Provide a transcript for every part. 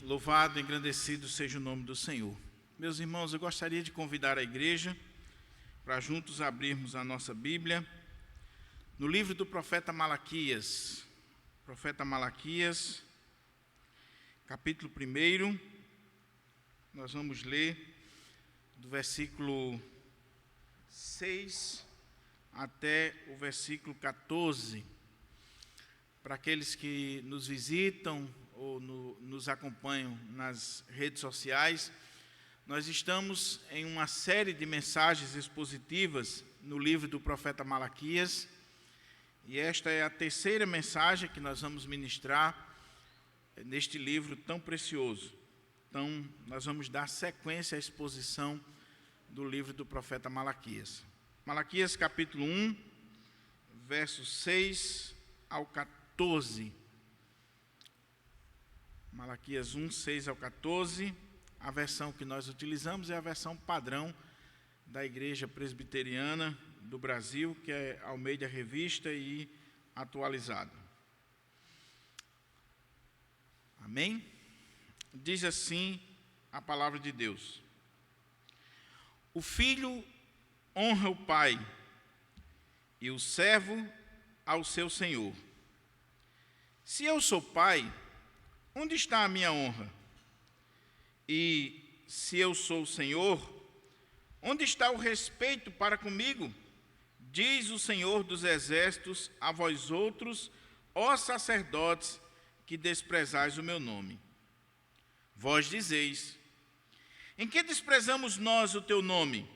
Louvado, engrandecido seja o nome do Senhor. Meus irmãos, eu gostaria de convidar a igreja para juntos abrirmos a nossa Bíblia no livro do profeta Malaquias. Profeta Malaquias, capítulo 1, nós vamos ler do versículo 6 até o versículo 14. Para aqueles que nos visitam ou nos acompanham nas redes sociais, nós estamos em uma série de mensagens expositivas no livro do profeta Malaquias, e esta é a terceira mensagem que nós vamos ministrar neste livro tão precioso. Então, nós vamos dar sequência à exposição do livro do profeta Malaquias. Malaquias capítulo 1, versos 6 ao 14. Malaquias 1, 6 ao 14, a versão que nós utilizamos é a versão padrão da Igreja Presbiteriana do Brasil, que é Almeida Revista e atualizado. Amém? Diz assim a palavra de Deus: o filho honra o pai, e o servo ao seu senhor. Se eu sou pai, onde está a minha honra? E se eu sou o Senhor, onde está o respeito para comigo? Diz o Senhor dos Exércitos a vós outros, ó sacerdotes, que desprezais o meu nome. Vós dizeis: em que desprezamos nós o teu nome?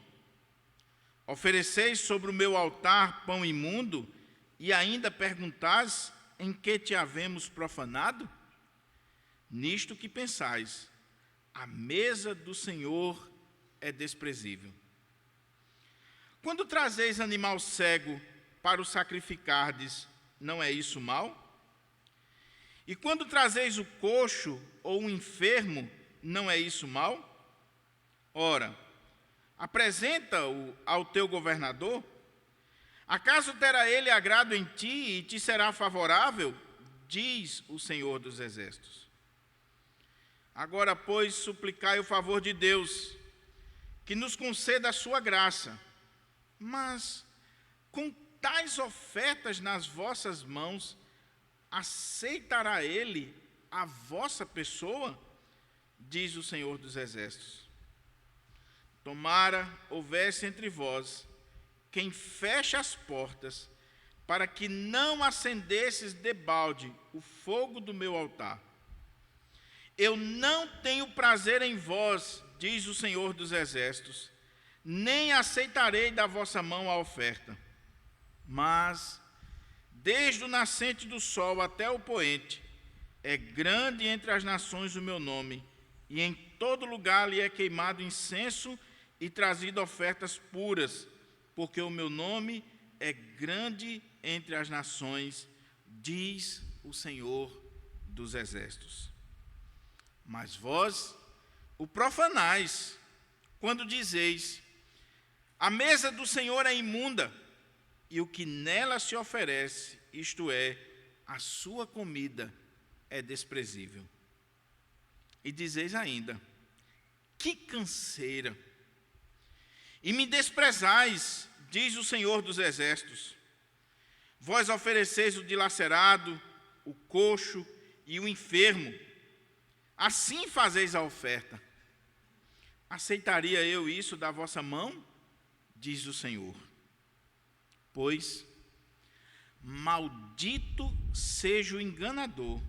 Ofereceis sobre o meu altar pão imundo, e ainda perguntais: em que te havemos profanado? Nisto que pensais: a mesa do Senhor é desprezível. Quando trazeis animal cego para o sacrificardes, não é isso mal? E quando trazeis o coxo ou o enfermo, não é isso mal? Ora, apresenta-o ao teu governador. Acaso terá ele agrado em ti e te será favorável? Diz o Senhor dos Exércitos. Agora, pois, suplicai o favor de Deus, que nos conceda a sua graça. Mas, com tais ofertas nas vossas mãos, aceitará ele a vossa pessoa? Diz o Senhor dos Exércitos. Tomara houvesse entre vós quem feche as portas, para que não acendesses debalde o fogo do meu altar. Eu não tenho prazer em vós, diz o Senhor dos Exércitos, nem aceitarei da vossa mão a oferta. Mas, desde o nascente do sol até o poente, é grande entre as nações o meu nome, e em todo lugar lhe é queimado incenso e trazido ofertas puras, porque o meu nome é grande entre as nações, diz o Senhor dos Exércitos. Mas vós o profanais, quando dizeis: a mesa do Senhor é imunda, e o que nela se oferece, isto é, a sua comida, é desprezível. E dizeis ainda: que canseira! E me desprezais, diz o Senhor dos Exércitos. Vós ofereceis o dilacerado, o coxo e o enfermo. Assim fazeis a oferta. Aceitaria eu isso da vossa mão? Diz o Senhor. Pois, maldito seja o enganador,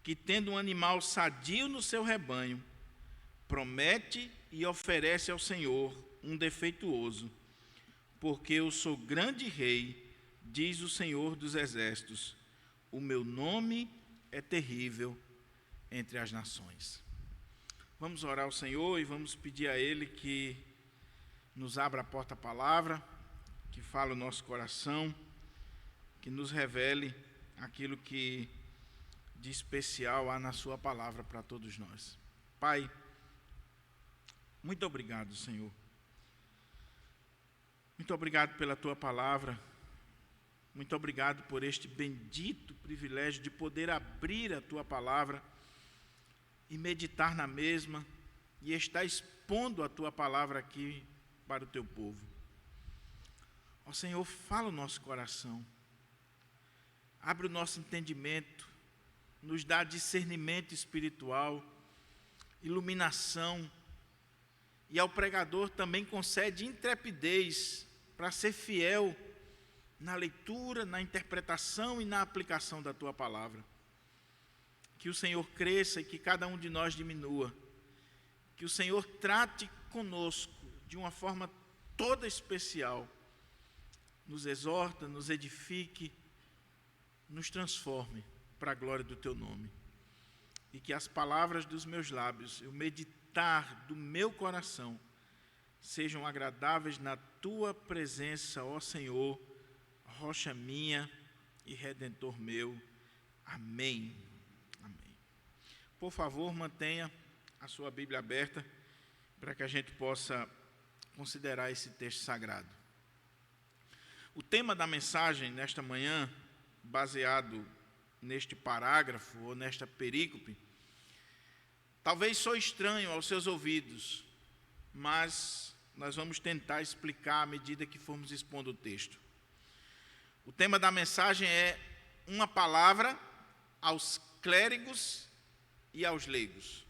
que tendo um animal sadio no seu rebanho, promete e oferece ao Senhor um defeituoso, porque eu sou grande rei, diz o Senhor dos Exércitos, o meu nome é terrível entre as nações. Vamos orar ao Senhor e vamos pedir a Ele que nos abra a porta à palavra, que fale o nosso coração, que nos revele aquilo que de especial há na sua palavra para todos nós. Pai, muito obrigado, Senhor. Muito obrigado pela tua palavra. Muito obrigado por este bendito privilégio de poder abrir a tua palavra e meditar na mesma e estar expondo a tua palavra aqui para o teu povo. Ó Senhor, fala o nosso coração, abre o nosso entendimento, nos dá discernimento espiritual, iluminação, e ao pregador também concede intrepidez para ser fiel na leitura, na interpretação e na aplicação da tua palavra. Que o Senhor cresça e que cada um de nós diminua. Que o Senhor trate conosco de uma forma toda especial. Nos exorta, nos edifique, nos transforme para a glória do teu nome. E que as palavras dos meus lábios, o meditar do meu coração, sejam agradáveis na tua presença, ó Senhor, rocha minha e redentor meu. Amém. Amém. Por favor, mantenha a sua Bíblia aberta para que a gente possa considerar esse texto sagrado. O tema da mensagem nesta manhã, baseado neste parágrafo ou nesta perícope, talvez soe estranho aos seus ouvidos, mas nós vamos tentar explicar à medida que formos expondo o texto. O tema da mensagem é uma palavra aos clérigos e aos leigos.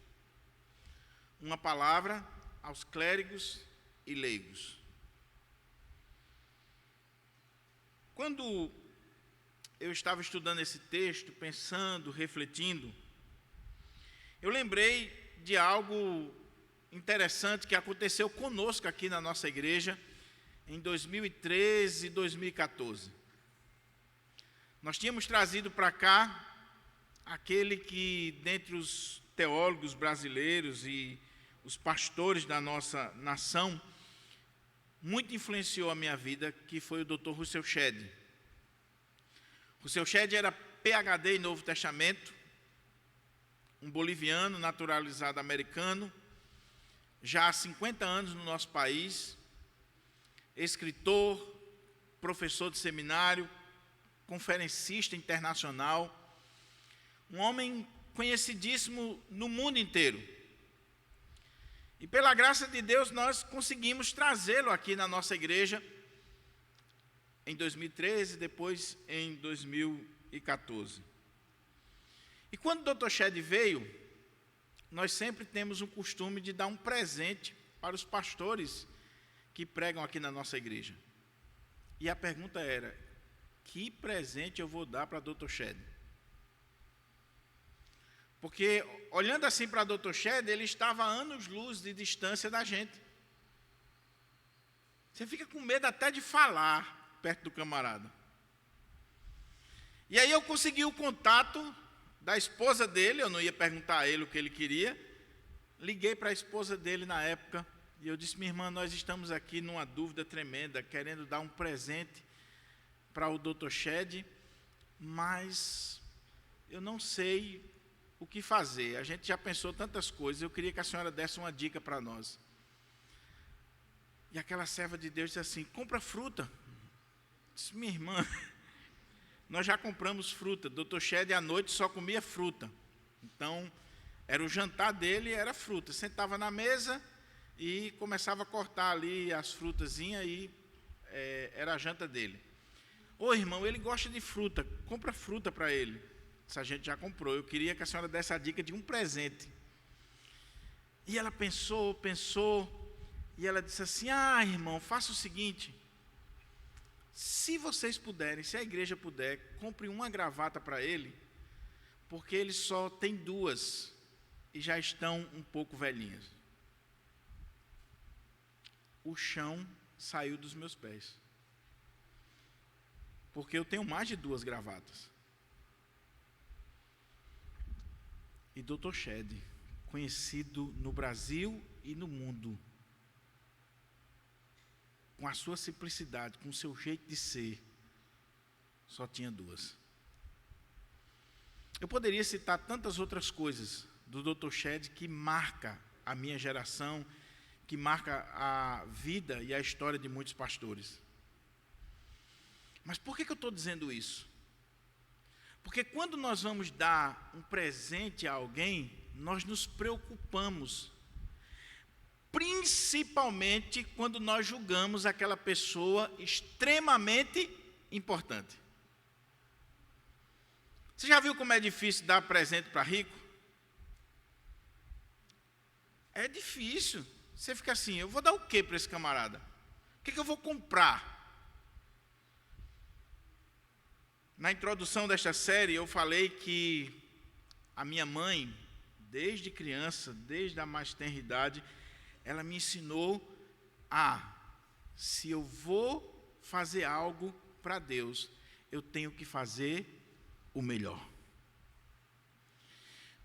Uma palavra aos clérigos e leigos. Quando eu estava estudando esse texto, pensando, refletindo, eu lembrei de algo interessante que aconteceu conosco aqui na nossa igreja em 2013 e 2014. Nós tínhamos trazido para cá aquele que, dentre os teólogos brasileiros e os pastores da nossa nação, muito influenciou a minha vida, que foi o Dr. Rousseau Shedd. Rousseau Shedd era PhD em Novo Testamento, um boliviano naturalizado americano, já há 50 anos no nosso país, escritor, professor de seminário, conferencista internacional, um homem conhecidíssimo no mundo inteiro. E pela graça de Deus nós conseguimos trazê-lo aqui na nossa igreja em 2013, depois em 2014. E quando o Dr. Shedd veio, nós sempre temos um costume de dar um presente para os pastores que pregam aqui na nossa igreja. E a pergunta era: que presente eu vou dar para Dr. Shedd? Porque, olhando assim para Dr. Shedd, ele estava a anos-luz de distância da gente. Você fica com medo até de falar perto do camarada. E aí eu consegui o contato da esposa dele, eu não ia perguntar a ele o que ele queria. Liguei para a esposa dele na época, e eu disse: minha irmã, nós estamos aqui numa dúvida tremenda, querendo dar um presente para o Dr. Shedd, mas eu não sei o que fazer. A gente já pensou tantas coisas, eu queria que a senhora desse uma dica para nós. E aquela serva de Deus disse assim: compra fruta. Eu disse: minha irmã, nós já compramos fruta. Dr. Shedd à noite só comia fruta. Então, era o jantar dele, era fruta. Sentava na mesa e começava a cortar ali as frutazinhas e era a janta dele. Ô irmão, ele gosta de fruta, compra fruta para ele. Essa gente já comprou. Eu queria que a senhora desse a dica de um presente. E ela pensou, e ela disse assim: ah, irmão, faça o seguinte, se vocês puderem, se a igreja puder, compre uma gravata para ele, porque ele só tem duas e já estão um pouco velhinhas. O chão saiu dos meus pés, porque eu tenho mais de duas gravatas. E Dr. Shedd, conhecido no Brasil e no mundo, com a sua simplicidade, com o seu jeito de ser, só tinha duas. Eu poderia citar tantas outras coisas do Dr. Shedd que marca a minha geração, que marca a vida e a história de muitos pastores. Mas por que eu estou dizendo isso? Porque quando nós vamos dar um presente a alguém, nós nos preocupamos, principalmente quando nós julgamos aquela pessoa extremamente importante. Você já viu como é difícil dar presente para rico? É difícil. Você fica assim, eu vou dar o que para esse camarada? O que eu vou comprar? Na introdução desta série, eu falei que a minha mãe, desde criança, desde a mais tenra idade, ela me ensinou se eu vou fazer algo para Deus, eu tenho que fazer o melhor.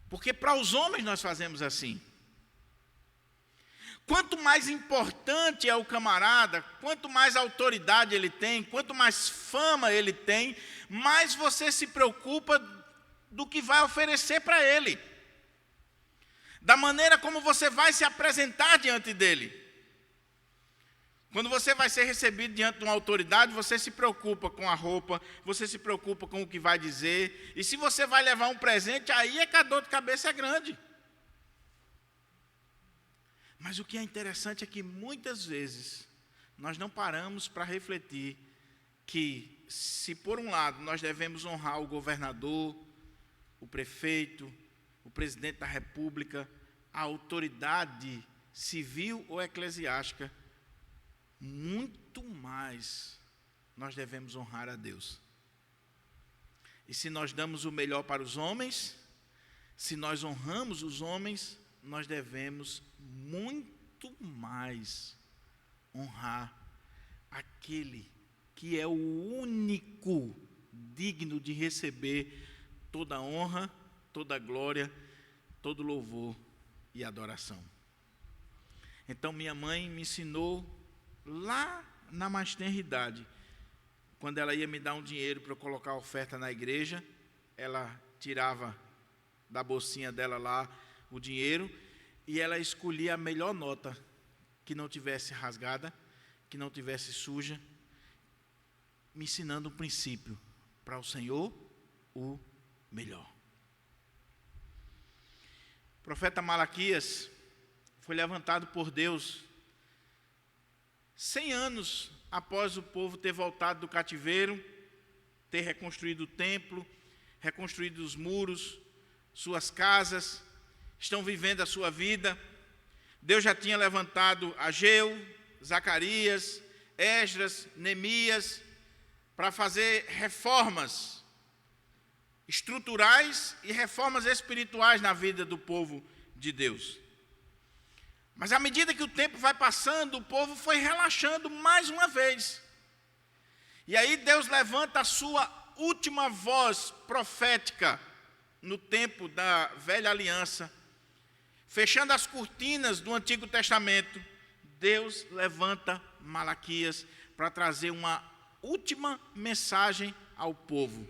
Porque para os homens nós fazemos assim. Quanto mais importante é o camarada, quanto mais autoridade ele tem, quanto mais fama ele tem, mais você se preocupa do que vai oferecer para ele, da maneira como você vai se apresentar diante dele. Quando você vai ser recebido diante de uma autoridade, você se preocupa com a roupa, você se preocupa com o que vai dizer, e se você vai levar um presente, aí é que a dor de cabeça é grande. Mas o que é interessante é que muitas vezes nós não paramos para refletir que, se por um lado nós devemos honrar o governador, o prefeito, o presidente da república, a autoridade civil ou eclesiástica, muito mais nós devemos honrar a Deus. E se nós damos o melhor para os homens, se nós honramos os homens, nós devemos muito mais honrar aquele que é o único digno de receber toda a honra, toda a glória, todo louvor e adoração. Então minha mãe me ensinou lá na mais tenra idade, quando ela ia me dar um dinheiro para eu colocar a oferta na igreja, ela tirava da bolsinha dela lá o dinheiro, e ela escolhia a melhor nota, que não tivesse rasgada, que não tivesse suja, me ensinando um princípio: para o Senhor, o melhor. O profeta Malaquias foi levantado por Deus 100 anos após o povo ter voltado do cativeiro, ter reconstruído o templo, reconstruído os muros, suas casas, estão vivendo a sua vida. Deus já tinha levantado Ageu, Zacarias, Esdras, Neemias, para fazer reformas estruturais e reformas espirituais na vida do povo de Deus. Mas à medida que o tempo vai passando, o povo foi relaxando mais uma vez. E aí Deus levanta a sua última voz profética no tempo da velha aliança. Fechando as cortinas do Antigo Testamento, Deus levanta Malaquias para trazer uma última mensagem ao povo.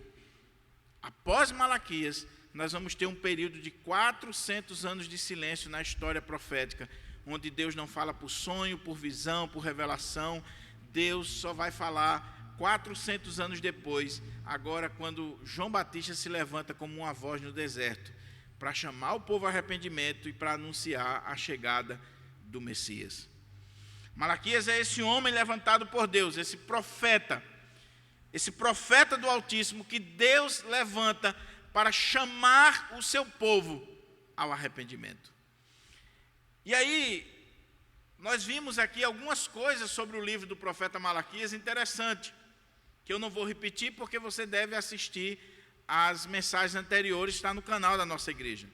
Após Malaquias, nós vamos ter um período de 400 anos de silêncio na história profética, onde Deus não fala por sonho, por visão, por revelação. Deus só vai falar 400 anos depois, agora quando João Batista se levanta como uma voz no deserto, para chamar o povo ao arrependimento e para anunciar a chegada do Messias. Malaquias é esse homem levantado por Deus, esse profeta do Altíssimo que Deus levanta para chamar o seu povo ao arrependimento. E aí, nós vimos aqui algumas coisas sobre o livro do profeta Malaquias interessante, que eu não vou repetir porque você deve assistir as mensagens anteriores, está no canal da nossa igreja.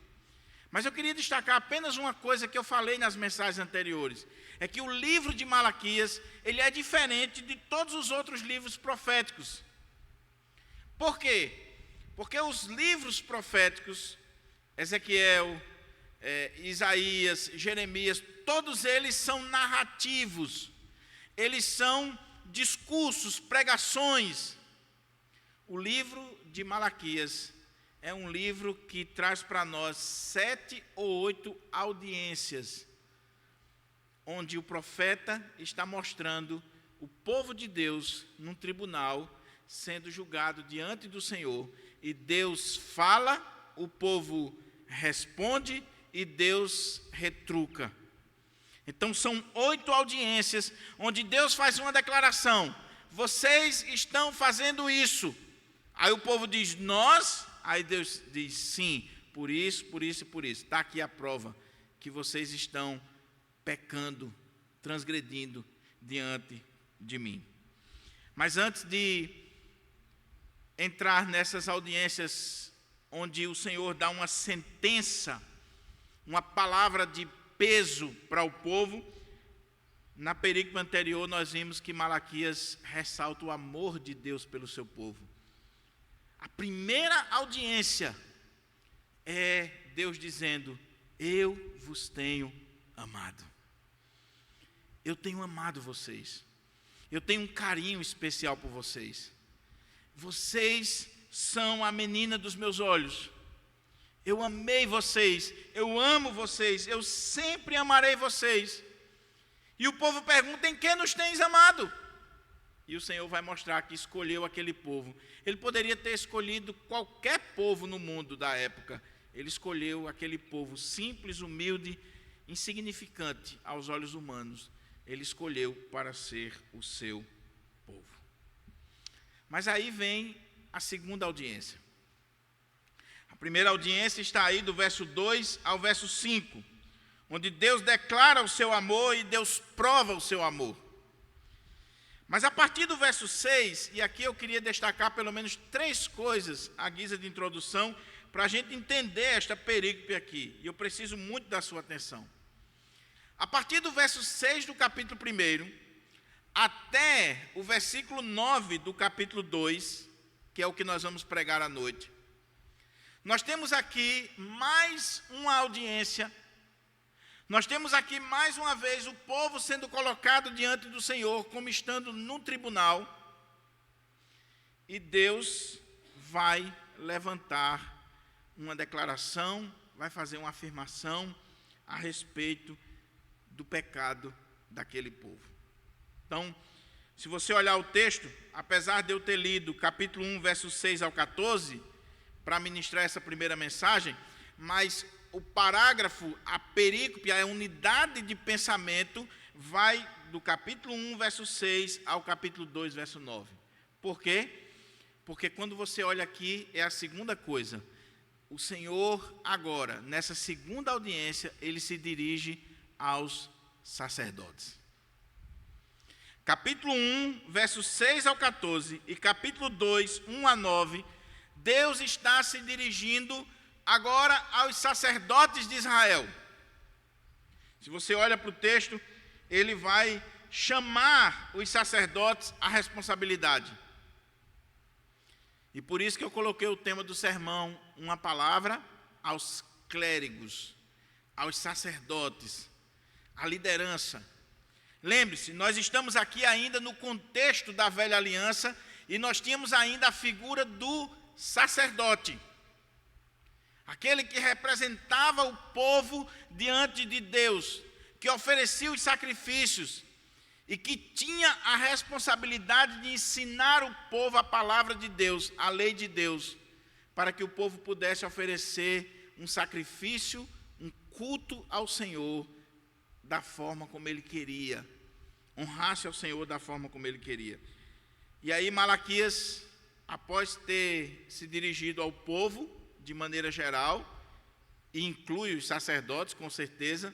Mas eu queria destacar apenas uma coisa que eu falei nas mensagens anteriores, é que o livro de Malaquias, ele é diferente de todos os outros livros proféticos. Por quê? Porque os livros proféticos, Ezequiel, Isaías, Jeremias, todos eles são narrativos, eles são discursos, pregações. O livro de Malaquias é um livro que traz para nós 7 ou 8 audiências, onde o profeta está mostrando o povo de Deus num tribunal, sendo julgado diante do Senhor, e Deus fala, o povo responde, e Deus retruca. Então são 8 audiências onde Deus faz uma declaração: vocês estão fazendo isso. Aí o povo diz, nós? Aí Deus diz, sim, por isso, por isso e por isso. Está aqui a prova que vocês estão pecando, transgredindo diante de mim. Mas antes de entrar nessas audiências onde o Senhor dá uma sentença, uma palavra de peso para o povo, na perícope anterior nós vimos que Malaquias ressalta o amor de Deus pelo seu povo. A primeira audiência é Deus dizendo, eu vos tenho amado. Eu tenho amado vocês. Eu tenho um carinho especial por vocês. Vocês são a menina dos meus olhos. Eu amei vocês, eu amo vocês, eu sempre amarei vocês. E o povo pergunta, em que nos tens amado? E o Senhor vai mostrar que escolheu aquele povo. Ele poderia ter escolhido qualquer povo no mundo da época. Ele escolheu aquele povo simples, humilde, insignificante aos olhos humanos. Ele escolheu para ser o seu povo. Mas aí vem a segunda audiência. A primeira audiência está aí do verso 2 ao verso 5, onde Deus declara o seu amor e Deus prova o seu amor. Mas a partir do verso 6, e aqui eu queria destacar pelo menos 3 coisas à guisa de introdução, para a gente entender esta perícope aqui, e eu preciso muito da sua atenção. A partir do verso 6 do capítulo 1, até o versículo 9 do capítulo 2, que é o que nós vamos pregar à noite, nós temos aqui mais uma audiência. Nós temos aqui mais uma vez o povo sendo colocado diante do Senhor, como estando num tribunal, e Deus vai levantar uma declaração, vai fazer uma afirmação a respeito do pecado daquele povo. Então, se você olhar o texto, apesar de eu ter lido capítulo 1, versos 6 ao 14, para ministrar essa primeira mensagem, mas o parágrafo, a perícope, a unidade de pensamento vai do capítulo 1, verso 6 ao capítulo 2, verso 9. Por quê? Porque quando você olha aqui, é a segunda coisa. O Senhor agora, nessa segunda audiência, ele se dirige aos sacerdotes. Capítulo 1, versos 6 ao 14 e capítulo 2, 1 a 9, Deus está se dirigindo agora aos sacerdotes de Israel. Se você olha para o texto, ele vai chamar os sacerdotes à responsabilidade. E por isso que eu coloquei o tema do sermão, uma palavra aos clérigos, aos sacerdotes, à liderança. Lembre-se, nós estamos aqui ainda no contexto da velha aliança e nós tínhamos ainda a figura do sacerdote. Aquele que representava o povo diante de Deus, que oferecia os sacrifícios e que tinha a responsabilidade de ensinar o povo a palavra de Deus, a lei de Deus, para que o povo pudesse oferecer um sacrifício, um culto ao Senhor da forma como ele queria, honrasse ao Senhor da forma como ele queria. E aí Malaquias, após ter se dirigido ao povo, de maneira geral, e inclui os sacerdotes, com certeza,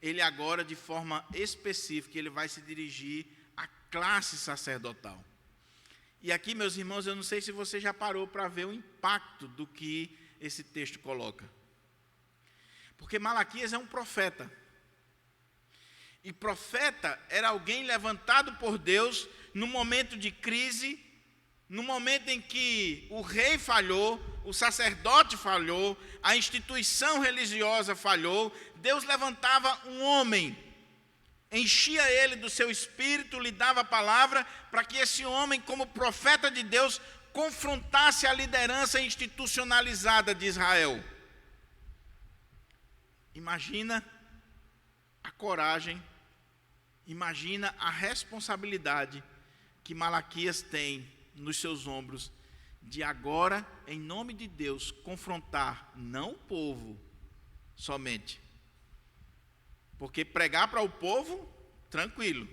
ele agora, de forma específica, ele vai se dirigir à classe sacerdotal. E aqui, meus irmãos, eu não sei se você já parou para ver o impacto do que esse texto coloca. Porque Malaquias é um profeta. E profeta era alguém levantado por Deus no momento de crise, no momento em que o rei falhou, o sacerdote falhou, a instituição religiosa falhou, Deus levantava um homem, enchia ele do seu espírito, lhe dava a palavra, para que esse homem, como profeta de Deus, confrontasse a liderança institucionalizada de Israel. Imagina a coragem, imagina a responsabilidade que Malaquias tem nos seus ombros, de agora, em nome de Deus, confrontar não o povo, somente. Porque pregar para o povo, tranquilo.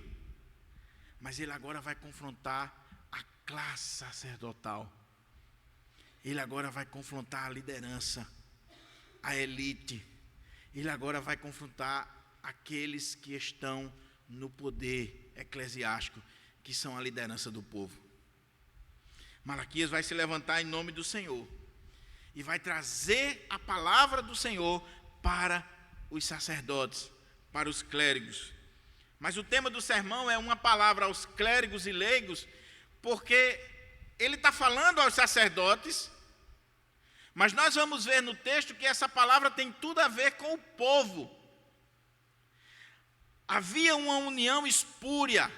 Mas ele agora vai confrontar a classe sacerdotal. Ele agora vai confrontar a liderança, a elite. Ele agora vai confrontar aqueles que estão no poder eclesiástico, que são a liderança do povo. Malaquias vai se levantar em nome do Senhor e vai trazer a palavra do Senhor para os sacerdotes, para os clérigos. Mas o tema do sermão é uma palavra aos clérigos e leigos, porque ele está falando aos sacerdotes, mas nós vamos ver no texto que essa palavra tem tudo a ver com o povo. Havia uma união espúria,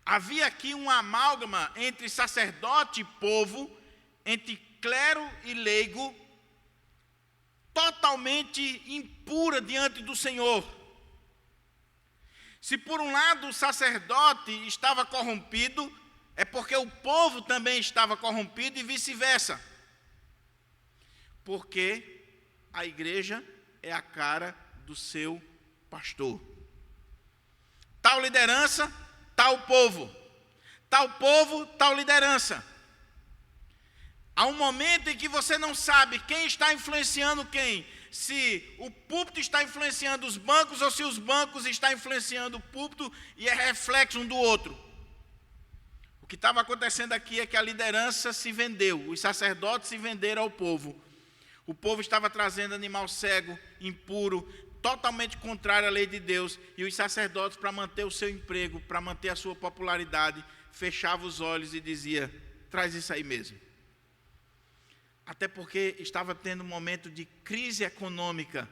havia aqui uma amálgama entre sacerdote e povo, entre clero e leigo, totalmente impura diante do Senhor. Se por um lado o sacerdote estava corrompido, é porque o povo também estava corrompido e vice-versa. Porque a igreja é a cara do seu pastor. Tal liderança, tal povo. Tal povo, tal liderança. Há um momento em que você não sabe quem está influenciando quem. Se o púlpito está influenciando os bancos ou se os bancos estão influenciando o púlpito e é reflexo um do outro. O que estava acontecendo aqui é que a liderança se vendeu, os sacerdotes se venderam ao povo. O povo estava trazendo animal cego, impuro, totalmente contrário à lei de Deus, e os sacerdotes, para manter o seu emprego, para manter a sua popularidade, fechavam os olhos e diziam: traz isso aí mesmo. Até porque estava tendo um momento de crise econômica,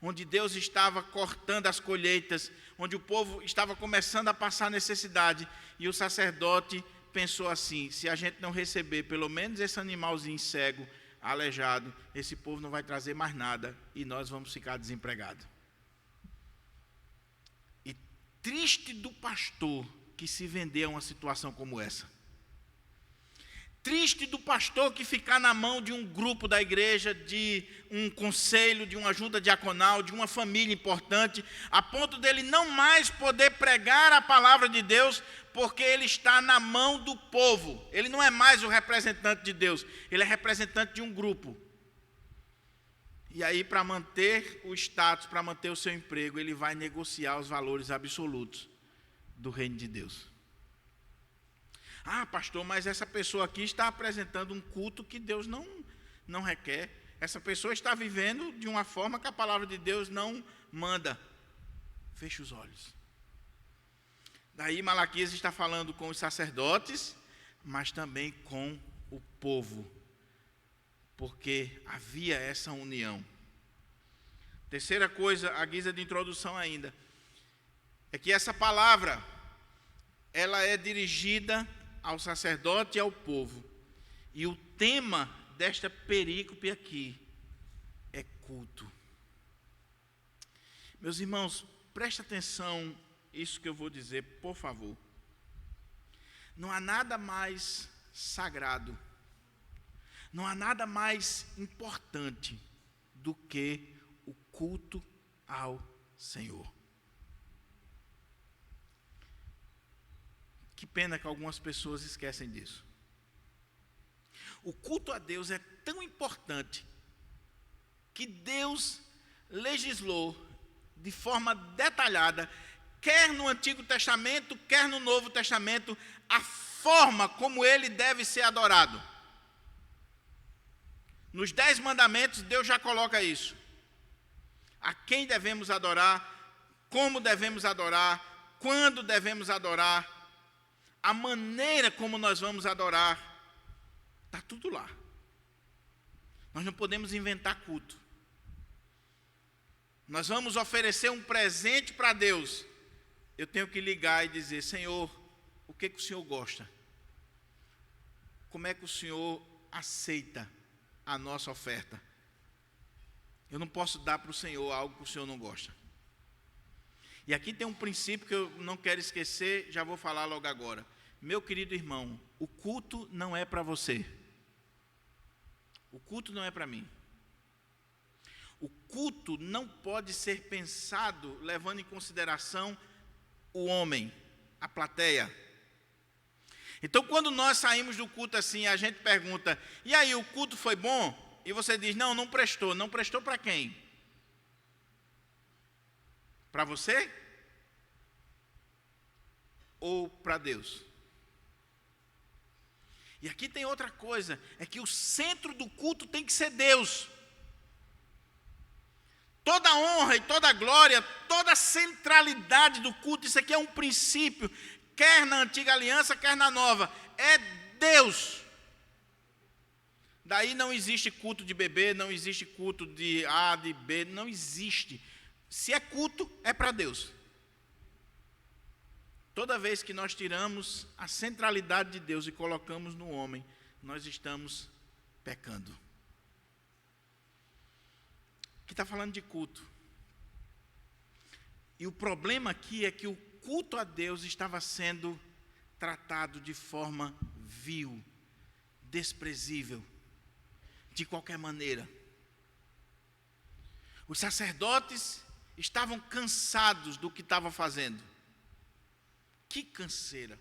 onde Deus estava cortando as colheitas, onde o povo estava começando a passar necessidade, e o sacerdote pensou assim: se a gente não receber pelo menos esse animalzinho cego, aleijado, esse povo não vai trazer mais nada e nós vamos ficar desempregados. E triste do pastor que se vender a uma situação como essa. Triste do pastor que ficar na mão de um grupo da igreja, de um conselho, de uma ajuda diaconal, de uma família importante, a ponto dele não mais poder pregar a palavra de Deus, porque ele está na mão do povo. Ele não é mais o representante de Deus, ele é representante de um grupo. E aí, para manter o status, para manter o seu emprego, ele vai negociar os valores absolutos do reino de Deus. Ah, pastor, mas essa pessoa aqui está apresentando um culto que Deus não requer. Essa pessoa está vivendo de uma forma que a palavra de Deus não manda. Feche os olhos. Daí Malaquias está falando com os sacerdotes, mas também com o povo, porque havia essa união. Terceira coisa, à guisa de introdução ainda, é que essa palavra, ela é dirigida ao sacerdote e ao povo. E o tema desta perícope aqui é culto. Meus irmãos, preste atenção isso que eu vou dizer, por favor. Não há nada mais sagrado, não há nada mais importante do que o culto ao Senhor. Que pena que algumas pessoas esquecem disso. O culto a Deus é tão importante que Deus legislou de forma detalhada, quer no Antigo Testamento, quer no Novo Testamento, a forma como ele deve ser adorado. Nos 10 mandamentos, Deus já coloca isso. A quem devemos adorar, como devemos adorar, quando devemos adorar, a maneira como nós vamos adorar, está tudo lá. Nós não podemos inventar culto. Nós vamos oferecer um presente para Deus. Eu tenho que ligar e dizer: Senhor, o que o Senhor gosta? Como é que o Senhor aceita a nossa oferta? Eu não posso dar para o Senhor algo que o Senhor não gosta. E aqui tem um princípio que eu não quero esquecer, já vou falar logo agora. Meu querido irmão, o culto não é para você. O culto não é para mim. O culto não pode ser pensado levando em consideração o homem, a plateia. Então, quando nós saímos do culto assim, a gente pergunta, e aí, o culto foi bom? E você diz, não, não prestou. Não prestou para quem? Para você? Ou para Deus? E aqui tem outra coisa, é que o centro do culto tem que ser Deus. Toda honra e toda glória, toda a centralidade do culto, isso aqui é um princípio, quer na antiga aliança, quer na nova, é Deus. Daí não existe culto de bebê, não existe culto de A, de B, não existe. Se é culto, é para Deus. Toda vez que nós tiramos a centralidade de Deus e colocamos no homem, nós estamos pecando. Aqui está falando de culto. E o problema aqui é que o culto a Deus estava sendo tratado de forma vil, desprezível, de qualquer maneira. Os sacerdotes estavam cansados do que estavam fazendo. Que canseira,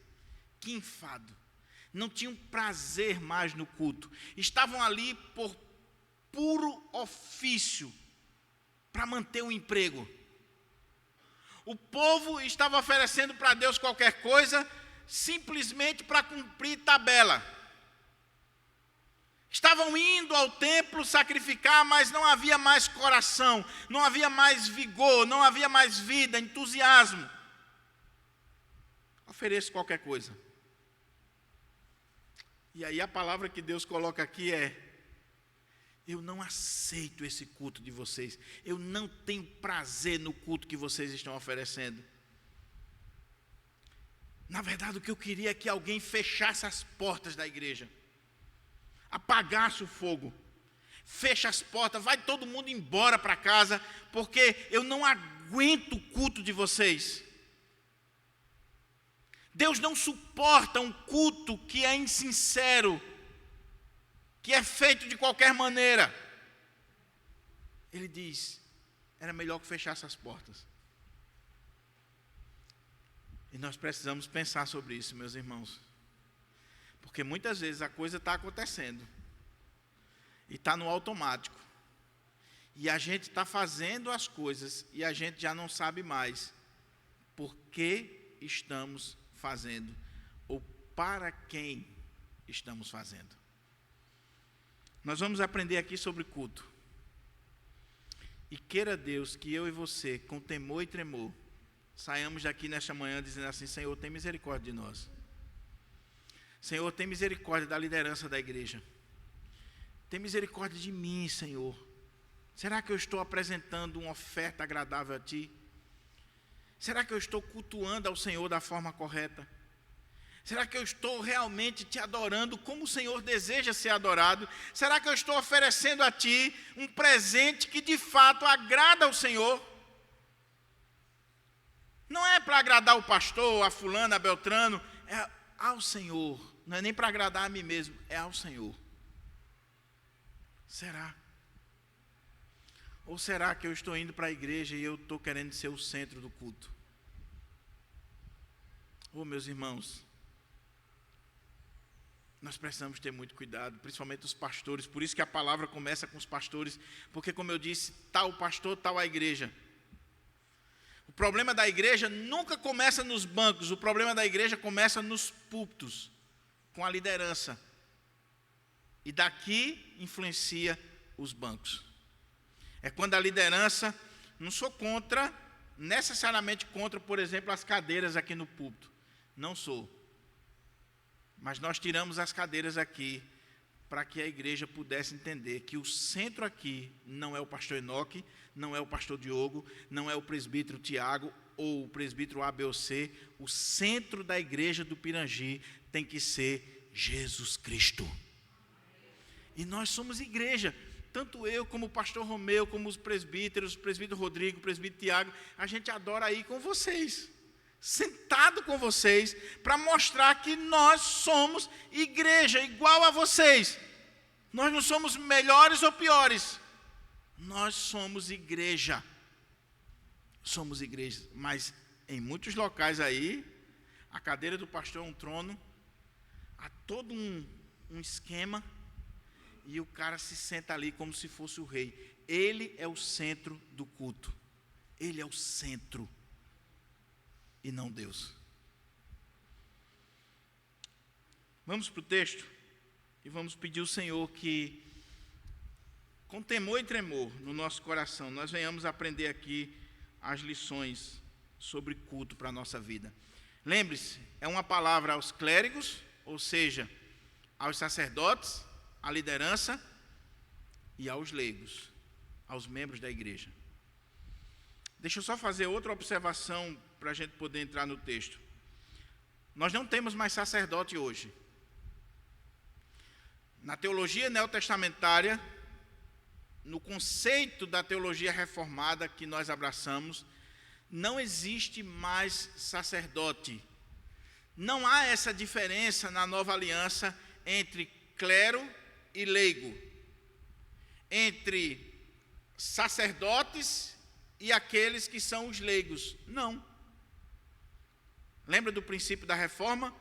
que enfado. Não tinham prazer mais no culto. Estavam ali por puro ofício, para manter o emprego. O povo estava oferecendo para Deus qualquer coisa, simplesmente para cumprir tabela. Estavam indo ao templo sacrificar, mas não havia mais coração, não havia mais vigor, não havia mais vida, entusiasmo. Ofereço qualquer coisa. E aí a palavra que Deus coloca aqui é: eu não aceito esse culto de vocês. Eu não tenho prazer no culto que vocês estão oferecendo. Na verdade, o que eu queria é que alguém fechasse as portas da igreja. Apagasse o fogo. Fecha as portas, vai todo mundo embora para casa, porque eu não aguento o culto de vocês. Deus não suporta um culto que é insincero, que é feito de qualquer maneira. Ele diz, era melhor que fechasse as portas. E nós precisamos pensar sobre isso, meus irmãos. Porque muitas vezes a coisa está acontecendo. E está no automático. E a gente está fazendo as coisas e a gente já não sabe mais por que estamos fazendo ou para quem estamos fazendo. Nós vamos aprender aqui sobre culto. E queira Deus que eu e você, com temor e tremor, saiamos daqui nesta manhã dizendo assim: Senhor, tem misericórdia de nós. Senhor, tem misericórdia da liderança da igreja. Tem misericórdia de mim, Senhor. Será que eu estou apresentando uma oferta agradável a Ti? Será que eu estou cultuando ao Senhor da forma correta? Será que eu estou realmente Te adorando como o Senhor deseja ser adorado? Será que eu estou oferecendo a Ti um presente que de fato agrada ao Senhor? Não é para agradar o pastor, a fulano, a beltrano, é ao Senhor. Não é nem para agradar a mim mesmo, é ao Senhor. Será? Ou será que eu estou indo para a igreja e eu estou querendo ser o centro do culto? Oh, meus irmãos, nós precisamos ter muito cuidado, principalmente os pastores. Por isso que a palavra começa com os pastores, porque, como eu disse, tal pastor, tal a igreja. O problema da igreja nunca começa nos bancos, o problema da igreja começa nos púlpitos, com a liderança. E daqui influencia os bancos. É quando a liderança, não sou contra, necessariamente contra, por exemplo, as cadeiras aqui no púlpito. Não sou. Mas nós tiramos as cadeiras aqui para que a igreja pudesse entender que o centro aqui não é o pastor Enoque, não é o pastor Diogo, não é o presbítero Tiago ou o presbítero A, B ou C. O centro da igreja do Pirangi tem que ser Jesus Cristo. E nós somos igreja. Tanto eu, como o pastor Romeu, como os presbíteros, o presbítero Rodrigo, o presbítero Tiago, a gente adora ir com vocês, sentado com vocês, para mostrar que nós somos igreja, igual a vocês. Nós não somos melhores ou piores, Nós somos igreja. Somos igreja. Mas em muitos locais aí, a cadeira do pastor é um trono, há todo um esquema, e o cara se senta ali como se fosse o rei. Ele é o centro do culto. Ele é o centro, e não Deus. Vamos para o texto e vamos pedir ao Senhor que, com temor e tremor no nosso coração, nós venhamos aprender aqui as lições sobre culto para a nossa vida. Lembre-se, é uma palavra aos clérigos, ou seja, aos sacerdotes, à liderança e aos leigos, aos membros da igreja. Deixa eu só fazer outra observação para a gente poder entrar no texto. Nós não temos mais sacerdote hoje. Na teologia neotestamentária, no conceito da teologia reformada que nós abraçamos, não existe mais sacerdote. Não há essa diferença na nova aliança entre clero e leigo, entre sacerdotes e aqueles que são os leigos. Não. Lembra do princípio da reforma?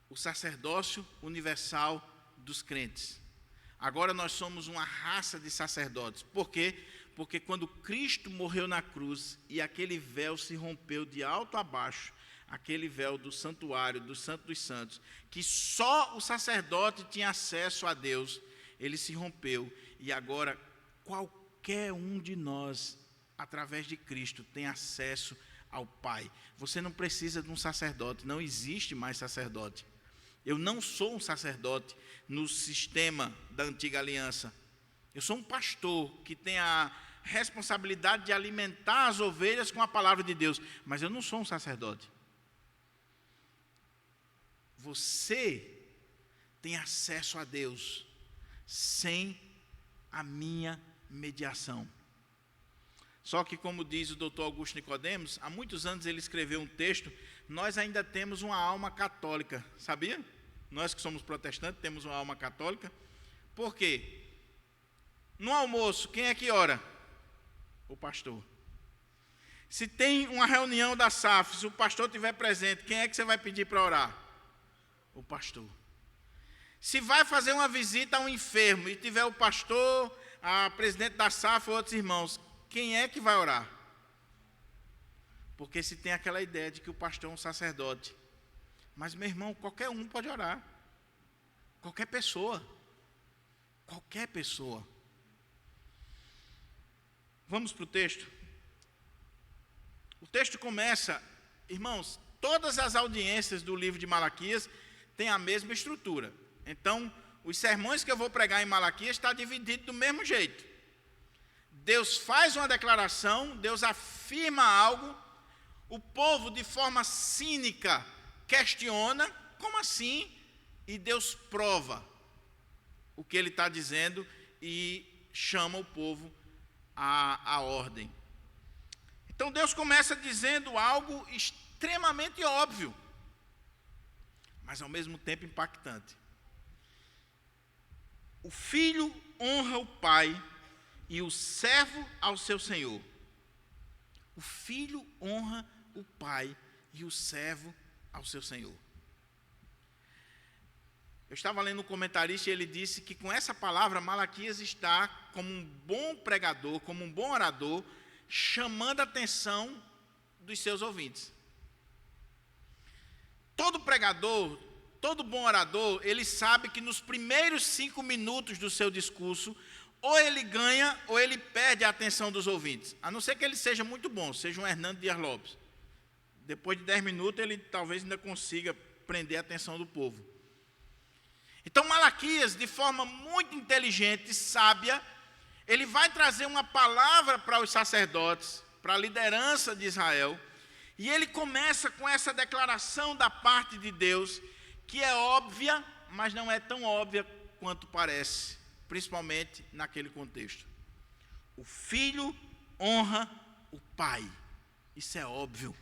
O sacerdócio universal dos crentes. Agora nós somos uma raça de sacerdotes. Por quê? Porque quando Cristo morreu na cruz e aquele véu se rompeu de alto a baixo, aquele véu do santuário, do Santo dos Santos, que só o sacerdote tinha acesso a Deus, ele se rompeu. E agora qualquer um de nós, através de Cristo, tem acesso ao Pai. Você não precisa de um sacerdote, não existe mais sacerdote. Eu não sou um sacerdote no sistema da antiga aliança. Eu sou um pastor que tem a responsabilidade de alimentar as ovelhas com a palavra de Deus, mas eu não sou um sacerdote. Você tem acesso a Deus sem a minha mediação. Só que, como diz o Dr. Augusto Nicodemos, há muitos anos ele escreveu um texto: nós ainda temos uma alma católica, sabia? Nós que somos protestantes temos uma alma católica. Por quê? No almoço, quem é que ora? O pastor. Se tem uma reunião da SAF, se o pastor estiver presente, quem é que você vai pedir para orar? O pastor. Se vai fazer uma visita a um enfermo e tiver o pastor, a presidente da SAF ou outros irmãos, quem é que vai orar? Porque se tem aquela ideia de que o pastor é um sacerdote. Mas, meu irmão, qualquer um pode orar. Qualquer pessoa. Qualquer pessoa. Vamos para o texto. O texto começa, irmãos, todas as audiências do livro de Malaquias têm a mesma estrutura. Então, os sermões que eu vou pregar em Malaquias estão divididos do mesmo jeito. Deus faz uma declaração, Deus afirma algo, o povo de forma cínica questiona, como assim? E Deus prova o que ele está dizendo e chama o povo à ordem. Então Deus começa dizendo algo extremamente óbvio, mas ao mesmo tempo impactante. O filho honra o pai e o servo ao seu senhor. O filho honra o pai e o servo ao seu senhor. Eu estava lendo um comentarista e ele disse que com essa palavra Malaquias está, como um bom pregador, como um bom orador, chamando a atenção dos seus ouvintes. Todo pregador, todo bom orador, ele sabe que nos primeiros 5 minutos do seu discurso, ou ele ganha ou ele perde a atenção dos ouvintes. A não ser que ele seja muito bom, seja um Hernando Dias Lopes. Depois de 10 minutos ele talvez ainda consiga prender a atenção do povo. Então Malaquias, de forma muito inteligente e sábia, ele vai trazer uma palavra para os sacerdotes, para a liderança de Israel, e ele começa com essa declaração da parte de Deus, que é óbvia, mas não é tão óbvia quanto parece, principalmente naquele contexto. O filho honra o pai. Isso é óbvio.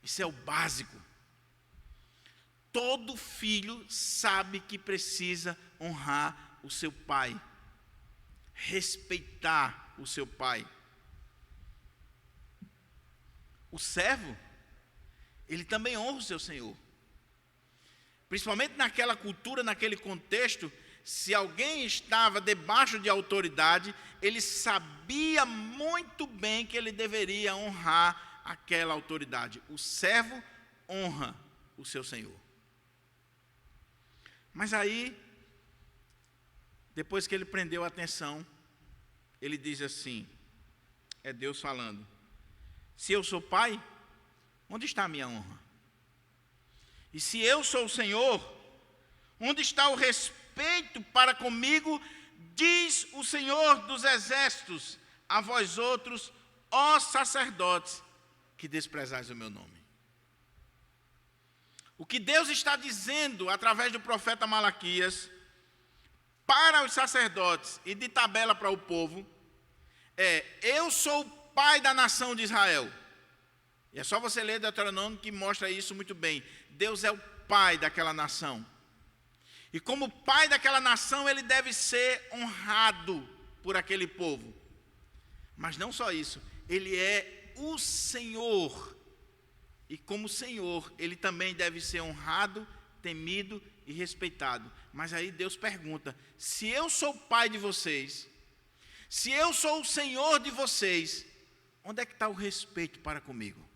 Isso é o básico. Todo filho sabe que precisa honrar o seu pai. respeitar o seu pai. O servo, ele também honra o seu senhor. Principalmente naquela cultura, naquele contexto, se alguém estava debaixo de autoridade, ele sabia muito bem que ele deveria honrar aquela autoridade. O servo honra o seu senhor. Mas aí, depois que ele prendeu a atenção, ele diz assim, é Deus falando: se eu sou pai, onde está a minha honra? E se eu sou o Senhor, onde está o respeito para comigo? Diz o Senhor dos exércitos a vós outros, ó sacerdotes, que desprezais o meu nome. O que Deus está dizendo através do profeta Malaquias para os sacerdotes e de tabela para o povo é: eu sou o pai da nação de Israel. E é só você ler Deuteronômio que mostra isso muito bem. Deus é o pai daquela nação. E como pai daquela nação, ele deve ser honrado por aquele povo. Mas não só isso, ele é o Senhor. E como Senhor, ele também deve ser honrado, temido e respeitado. Mas aí Deus pergunta: se eu sou o pai de vocês, se eu sou o Senhor de vocês, onde é que está o respeito para comigo?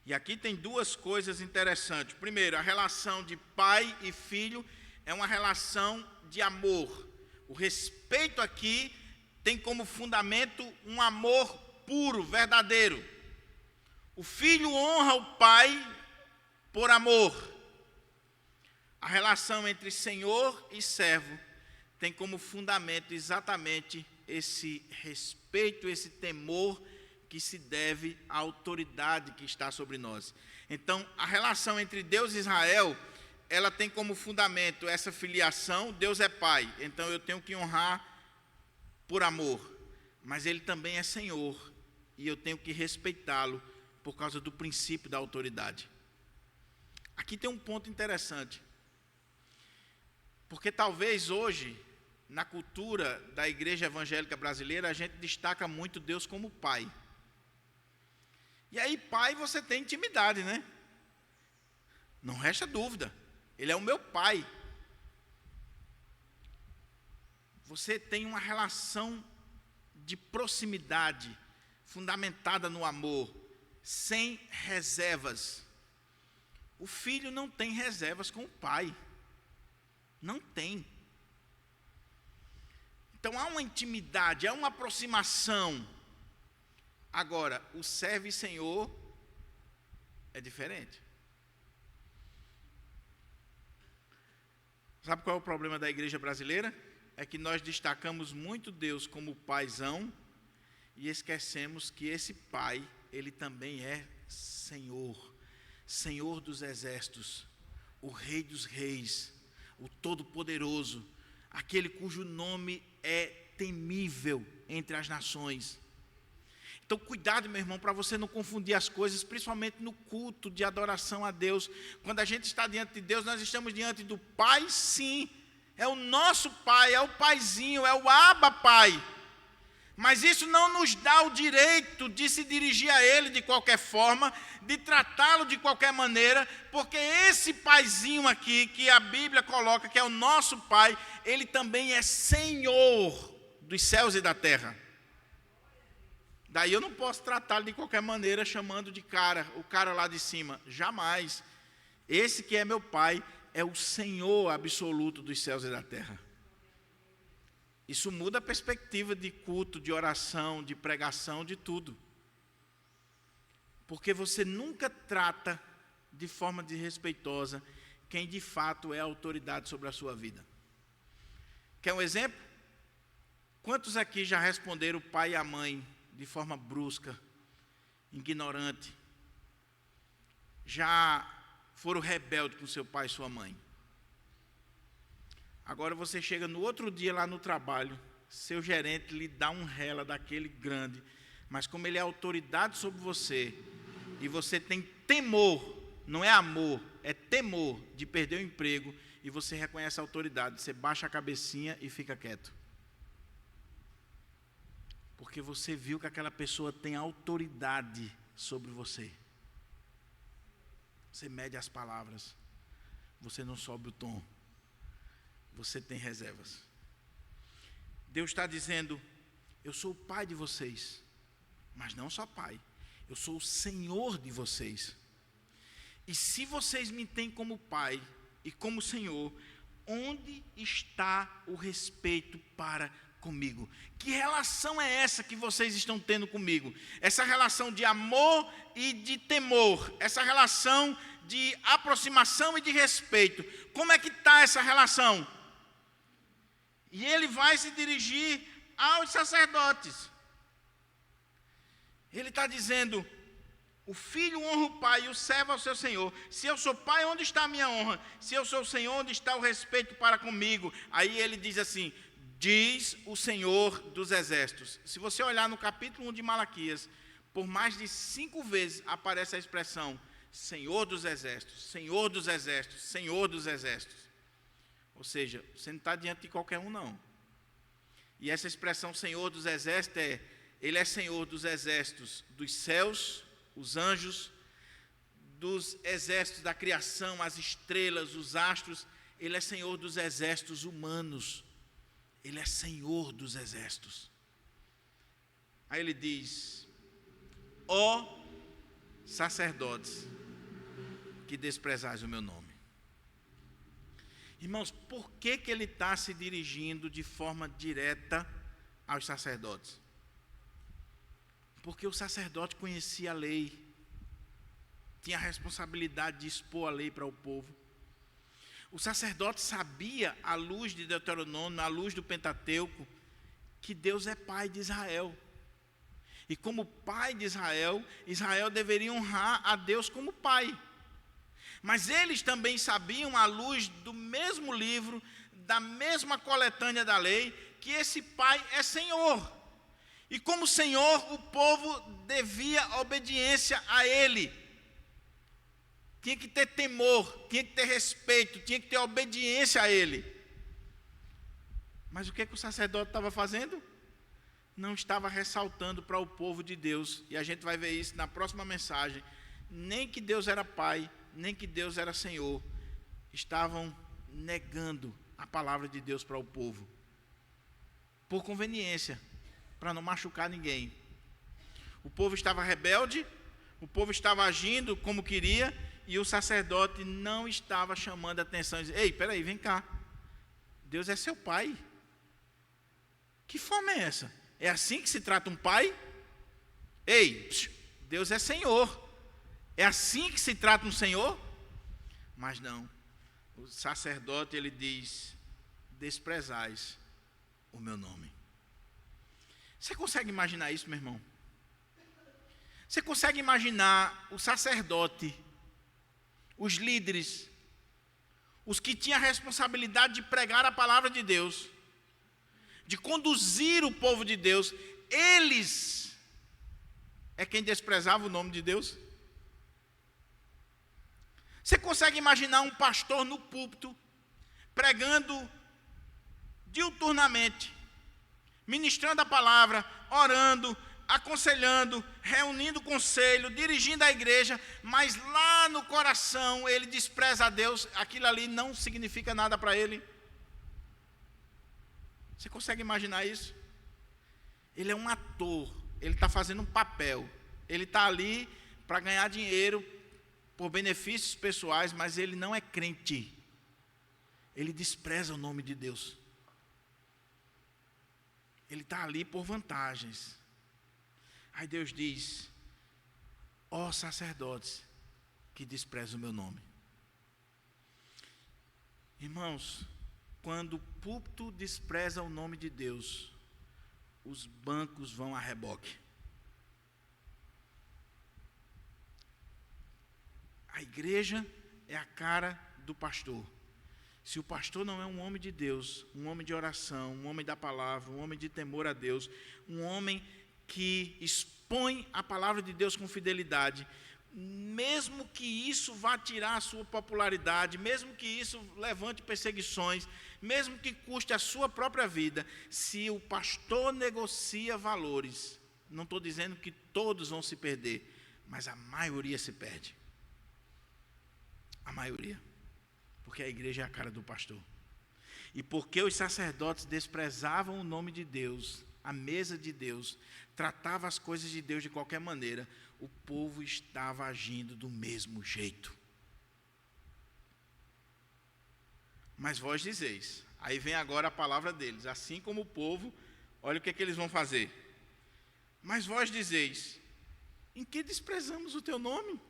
E aqui tem duas coisas interessantes. Primeiro, a relação de pai e filho é uma relação de amor. O respeito aqui tem como fundamento um amor puro, verdadeiro. O filho honra o pai por amor. A relação entre senhor e servo tem como fundamento exatamente esse respeito, esse temor que se deve à autoridade que está sobre nós. Então, a relação entre Deus e Israel, ela tem como fundamento essa filiação. Deus é pai, então eu tenho que honrar por amor. Mas ele também é Senhor, e eu tenho que respeitá-lo por causa do princípio da autoridade. Aqui tem um ponto interessante. Porque talvez hoje, na cultura da igreja evangélica brasileira, a gente destaca muito Deus como pai. E aí, pai, você tem intimidade, né? Não resta dúvida. Ele é o meu pai. Você tem uma relação de proximidade, fundamentada no amor, sem reservas. O filho não tem reservas com o pai. Não tem. Então há uma intimidade, há uma aproximação. Agora, o servo e senhor é diferente. Sabe qual é o problema da igreja brasileira? É que nós destacamos muito Deus como paizão e esquecemos que esse pai, ele também é Senhor, Senhor dos exércitos, o Rei dos reis, o Todo-Poderoso, aquele cujo nome é temível entre as nações. Então, cuidado, meu irmão, para você não confundir as coisas, principalmente no culto de adoração a Deus. Quando a gente está diante de Deus, nós estamos diante do Pai, sim. É o nosso Pai, é o Paizinho, é o Abba Pai. Mas isso não nos dá o direito de se dirigir a Ele de qualquer forma, de tratá-lo de qualquer maneira, porque esse Paizinho aqui, que a Bíblia coloca, que é o nosso Pai, Ele também é Senhor dos céus e da terra. Daí eu não posso tratá-lo de qualquer maneira, chamando de cara, o cara lá de cima. Jamais. Esse que é meu Pai é o Senhor absoluto dos céus e da terra. Isso muda a perspectiva de culto, de oração, de pregação, de tudo. Porque você nunca trata de forma desrespeitosa quem de fato é a autoridade sobre a sua vida. Quer um exemplo? Quantos aqui já responderam o pai e a mãe de forma brusca, ignorante? Já foram rebeldes com seu pai e sua mãe? Agora você chega no outro dia lá no trabalho, seu gerente lhe dá um rela daquele grande, mas como ele é autoridade sobre você, e você tem temor, não é amor, é temor de perder o emprego, e você reconhece a autoridade, você baixa a cabecinha e fica quieto. Porque você viu que aquela pessoa tem autoridade sobre você. Você mede as palavras. Você não sobe o tom. Você tem reservas. Deus está dizendo: eu sou o pai de vocês. Mas não só pai. Eu sou o Senhor de vocês. E se vocês me têm como pai e como Senhor, onde está o respeito para comigo? Que relação é essa que vocês estão tendo comigo? Essa relação de amor e de temor, essa relação de aproximação e de respeito. Como é que está essa relação? E ele vai se dirigir aos sacerdotes. Ele está dizendo: o filho honra o pai e o servo ao seu senhor. Se eu sou pai, onde está a minha honra? Se eu sou o Senhor, onde está o respeito para comigo? Aí ele diz assim: diz o Senhor dos exércitos. Se você olhar no capítulo 1 de Malaquias, por mais de 5 vezes aparece a expressão Senhor dos exércitos, Senhor dos exércitos, Senhor dos exércitos. Ou seja, você não está diante de qualquer um, não. E essa expressão Senhor dos exércitos Ele é Senhor dos exércitos dos céus, os anjos, dos exércitos da criação, as estrelas, os astros. Ele é Senhor dos exércitos humanos. Ele é Senhor dos exércitos. Aí ele diz: ó sacerdotes, que desprezais o meu nome. Irmãos, por que ele está se dirigindo de forma direta aos sacerdotes? Porque o sacerdote conhecia a lei, tinha a responsabilidade de expor a lei para o povo. O sacerdote sabia, à luz de Deuteronômio, à luz do Pentateuco, que Deus é pai de Israel. E como pai de Israel, Israel deveria honrar a Deus como pai. Mas eles também sabiam, à luz do mesmo livro, da mesma coletânea da lei, que esse pai é Senhor. E como Senhor, o povo devia obediência a Ele. Tinha que ter temor, tinha que ter respeito, tinha que ter obediência a Ele. Mas o que o sacerdote estava fazendo? Não estava ressaltando para o povo de Deus. E a gente vai ver isso na próxima mensagem. Nem que Deus era Pai, nem que Deus era Senhor. Estavam negando a palavra de Deus para o povo. Por conveniência, para não machucar ninguém. O povo estava rebelde, o povo estava agindo como queria, e o sacerdote não estava chamando a atenção. Dizia: ei, peraí, vem cá. Deus é seu pai. Que forma é essa? É assim que se trata um pai? Ei, Deus é Senhor. É assim que se trata um Senhor? Mas não. O sacerdote, ele diz: desprezais o meu nome. Você consegue imaginar isso, meu irmão? Você consegue imaginar o sacerdote, os líderes, os que tinham a responsabilidade de pregar a palavra de Deus, de conduzir o povo de Deus, eles é quem desprezava o nome de Deus? Você consegue imaginar um pastor no púlpito, pregando diuturnamente, ministrando a palavra, orando, aconselhando, reunindo conselho, dirigindo a igreja, mas lá no coração ele despreza a Deus, aquilo ali não significa nada para ele? Você consegue imaginar isso? Ele é um ator, ele está fazendo um papel, ele está ali para ganhar dinheiro, por benefícios pessoais, mas ele não é crente. Ele despreza o nome de Deus. Ele está ali por vantagens. Aí Deus diz: ó sacerdotes, que desprezam o meu nome. Irmãos, quando o púlpito despreza o nome de Deus, os bancos vão a reboque. A igreja é a cara do pastor. Se o pastor não é um homem de Deus, um homem de oração, um homem da palavra, um homem de temor a Deus, um homem que expõe a palavra de Deus com fidelidade, mesmo que isso vá tirar a sua popularidade, mesmo que isso levante perseguições, mesmo que custe a sua própria vida, se o pastor negocia valores, não estou dizendo que todos vão se perder, mas a maioria se perde. A maioria. Porque a igreja é a cara do pastor. E porque os sacerdotes desprezavam o nome de Deus, a mesa de Deus, tratava as coisas de Deus de qualquer maneira, o povo estava agindo do mesmo jeito. Mas vós dizeis, aí vem agora a palavra deles, assim como o povo, olha o que é que eles vão fazer. Mas vós dizeis, em que desprezamos o teu nome?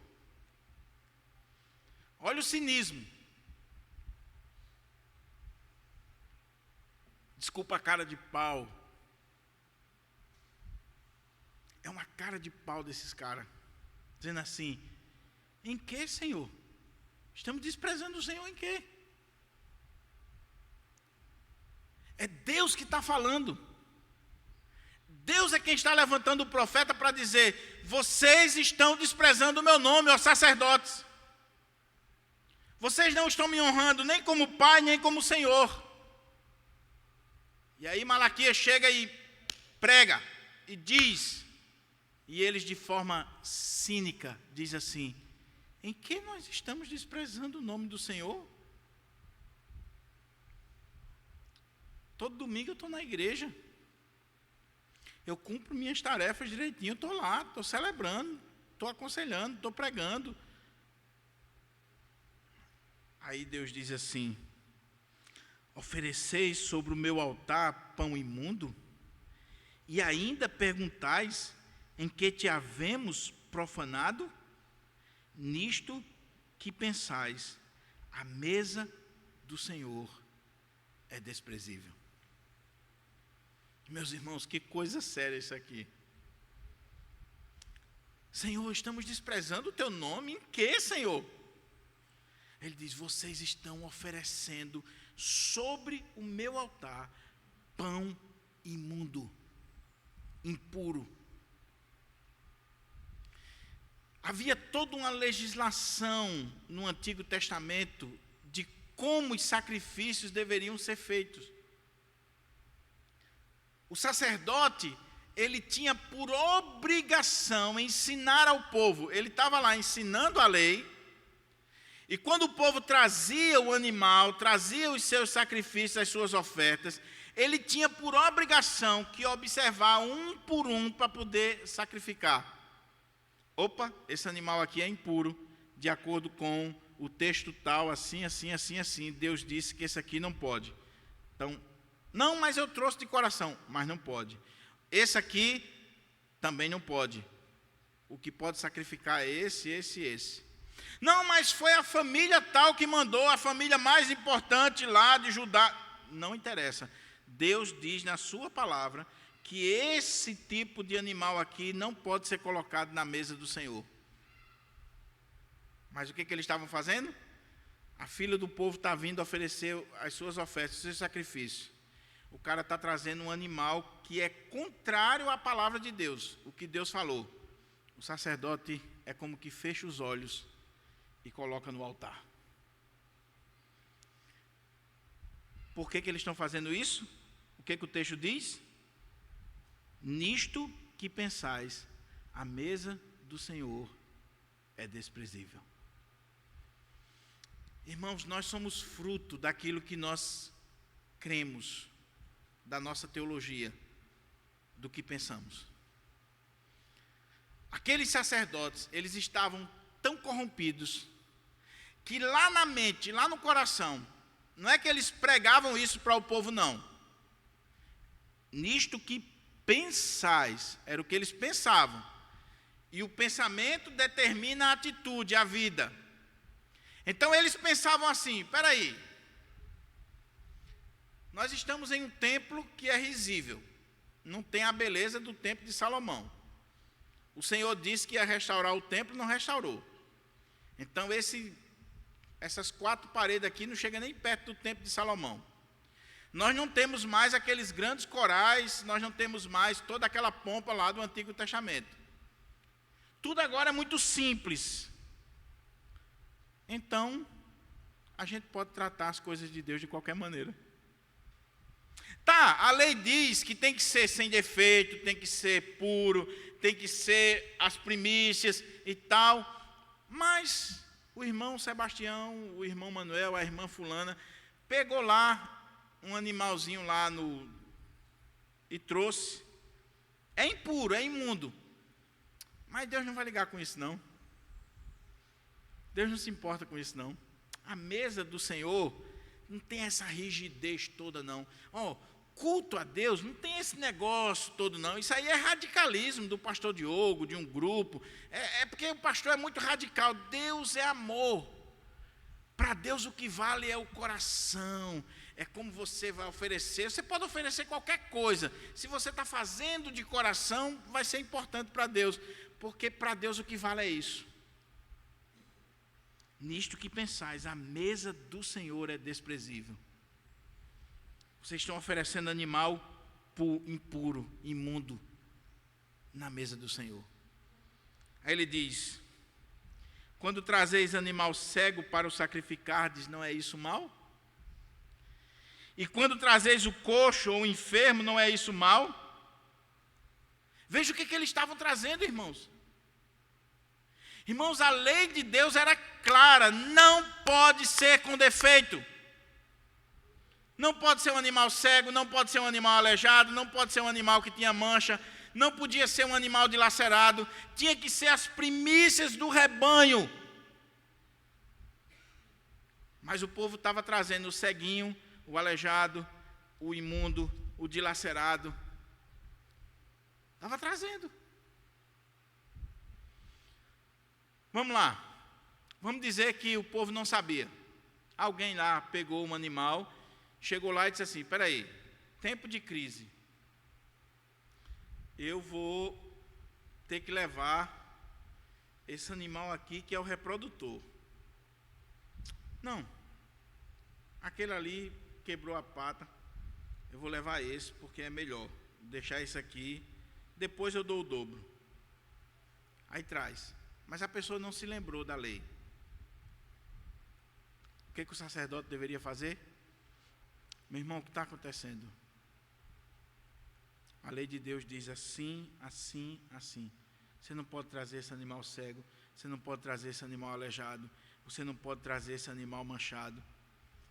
Olha o cinismo. Desculpa a cara de pau. É uma cara de pau desses caras. Dizendo assim, em que, Senhor? Estamos desprezando o Senhor em quê? É Deus que está falando. Deus é quem está levantando o profeta para dizer, vocês estão desprezando o meu nome, ó sacerdotes. Vocês não estão me honrando nem como Pai, nem como Senhor. E aí Malaquias chega e prega, e diz, e eles de forma cínica, diz assim, em que nós estamos desprezando o nome do Senhor? Todo domingo eu estou na igreja, eu cumpro minhas tarefas direitinho, eu estou lá, estou celebrando, estou aconselhando, estou pregando. Aí Deus diz assim, ofereceis sobre o meu altar pão imundo, e ainda perguntais em que te havemos profanado? Nisto que pensais, a mesa do Senhor é desprezível. Meus irmãos, que coisa séria isso aqui. Senhor, estamos desprezando o teu nome em que, Senhor? Ele diz, vocês estão oferecendo sobre o meu altar pão imundo, impuro. Havia toda uma legislação no Antigo Testamento de como os sacrifícios deveriam ser feitos. O sacerdote, ele tinha por obrigação ensinar ao povo. Ele estava lá ensinando a lei. E quando o povo trazia o animal, trazia os seus sacrifícios, as suas ofertas, ele tinha por obrigação que observar um por um para poder sacrificar. Opa, esse animal aqui é impuro, de acordo com o texto tal, assim, assim, assim, assim. Deus disse que esse aqui não pode. Então, não, mas eu trouxe de coração, mas não pode. Esse aqui também não pode. O que pode sacrificar é esse, esse e esse. Não, mas foi a família tal que mandou, a família mais importante lá de Judá. Não interessa. Deus diz na sua palavra que esse tipo de animal aqui não pode ser colocado na mesa do Senhor. Mas o que eles estavam fazendo? A filha do povo está vindo oferecer as suas ofertas, os seus sacrifícios. O cara está trazendo um animal que é contrário à palavra de Deus, o que Deus falou. O sacerdote é como que fecha os olhos e coloca no altar. Por que eles estão fazendo isso? O que o texto diz? Nisto que pensais, a mesa do Senhor é desprezível. Irmãos, nós somos fruto daquilo que nós cremos, da nossa teologia, do que pensamos. Aqueles sacerdotes, eles estavam tão corrompidos, que lá na mente, lá no coração, não é que eles pregavam isso para o povo, não. Nisto que pensais, era o que eles pensavam. E o pensamento determina a atitude, a vida. Então eles pensavam assim, espera aí, nós estamos em um templo que é risível, não tem a beleza do templo de Salomão. O Senhor disse que ia restaurar o templo, não restaurou. Então essas 4 paredes aqui não chegam nem perto do templo de Salomão. Nós não temos mais aqueles grandes corais, nós não temos mais toda aquela pompa lá do Antigo Testamento. Tudo agora é muito simples. Então, a gente pode tratar as coisas de Deus de qualquer maneira. Tá, a lei diz que tem que ser sem defeito, tem que ser puro, tem que ser as primícias e tal, mas o irmão Sebastião, o irmão Manuel, a irmã fulana, pegou lá um animalzinho lá e trouxe. É impuro, é imundo. Mas Deus não vai ligar com isso não. Deus não se importa com isso não. A mesa do Senhor não tem essa rigidez toda não. Culto a Deus não tem esse negócio todo não. Isso aí é radicalismo do pastor Diogo, de um grupo. É porque o pastor é muito radical. Deus é amor. Para Deus o que vale é o coração. É como você vai oferecer. Você pode oferecer qualquer coisa. Se você está fazendo de coração, vai ser importante para Deus. Porque para Deus o que vale é isso. Nisto que pensais, a mesa do Senhor é desprezível. Vocês estão oferecendo animal impuro, imundo, na mesa do Senhor. Aí ele diz: quando trazeis animal cego para o sacrificardes, não é isso mal? E quando trazeis o coxo ou o enfermo, não é isso mal? Veja o que eles estavam trazendo, irmãos. Irmãos, a lei de Deus era clara, não pode ser com defeito. Não pode ser um animal cego, não pode ser um animal aleijado, não pode ser um animal que tinha mancha, não podia ser um animal dilacerado, tinha que ser as primícias do rebanho. Mas o povo estava trazendo o ceguinho, o aleijado, o imundo, o dilacerado. Estava trazendo. Vamos lá. Vamos dizer que o povo não sabia. Alguém lá pegou um animal, chegou lá e disse assim: espera aí, tempo de crise, eu vou ter que levar esse animal aqui que é o reprodutor. Não, aquele ali quebrou a pata, eu vou levar esse porque é melhor, vou deixar esse aqui, depois eu dou o dobro. Aí traz, mas a pessoa não se lembrou da lei. O que o sacerdote deveria fazer? Meu irmão, o que está acontecendo? A lei de Deus diz assim, assim, assim. Você não pode trazer esse animal cego, você não pode trazer esse animal aleijado, você não pode trazer esse animal manchado.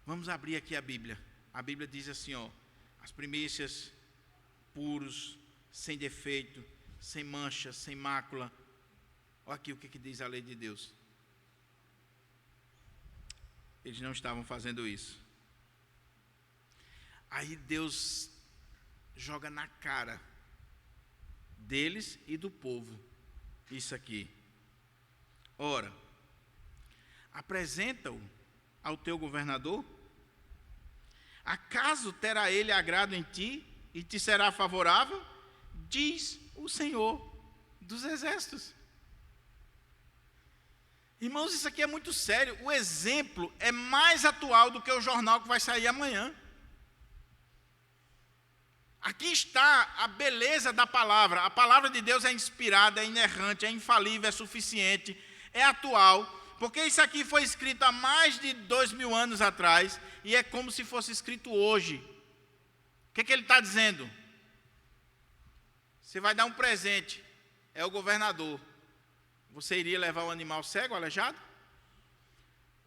Vamos abrir aqui a Bíblia. A Bíblia diz assim, as primícias, puros, sem defeito, sem mancha, sem mácula. Olha aqui o que diz a lei de Deus. Eles não estavam fazendo isso. Aí Deus joga na cara deles e do povo isso aqui. Ora, apresenta-o ao teu governador. Acaso terá ele agrado em ti e te será favorável? Diz o Senhor dos Exércitos. Irmãos, isso aqui é muito sério. O exemplo é mais atual do que o jornal que vai sair amanhã. Aqui está a beleza da palavra. A palavra de Deus é inspirada, é inerrante, é infalível, é suficiente, é atual. Porque isso aqui foi escrito há mais de 2000 anos atrás e é como se fosse escrito hoje. O que ele está dizendo? Você vai dar um presente, é o governador. Você iria levar um animal cego, aleijado?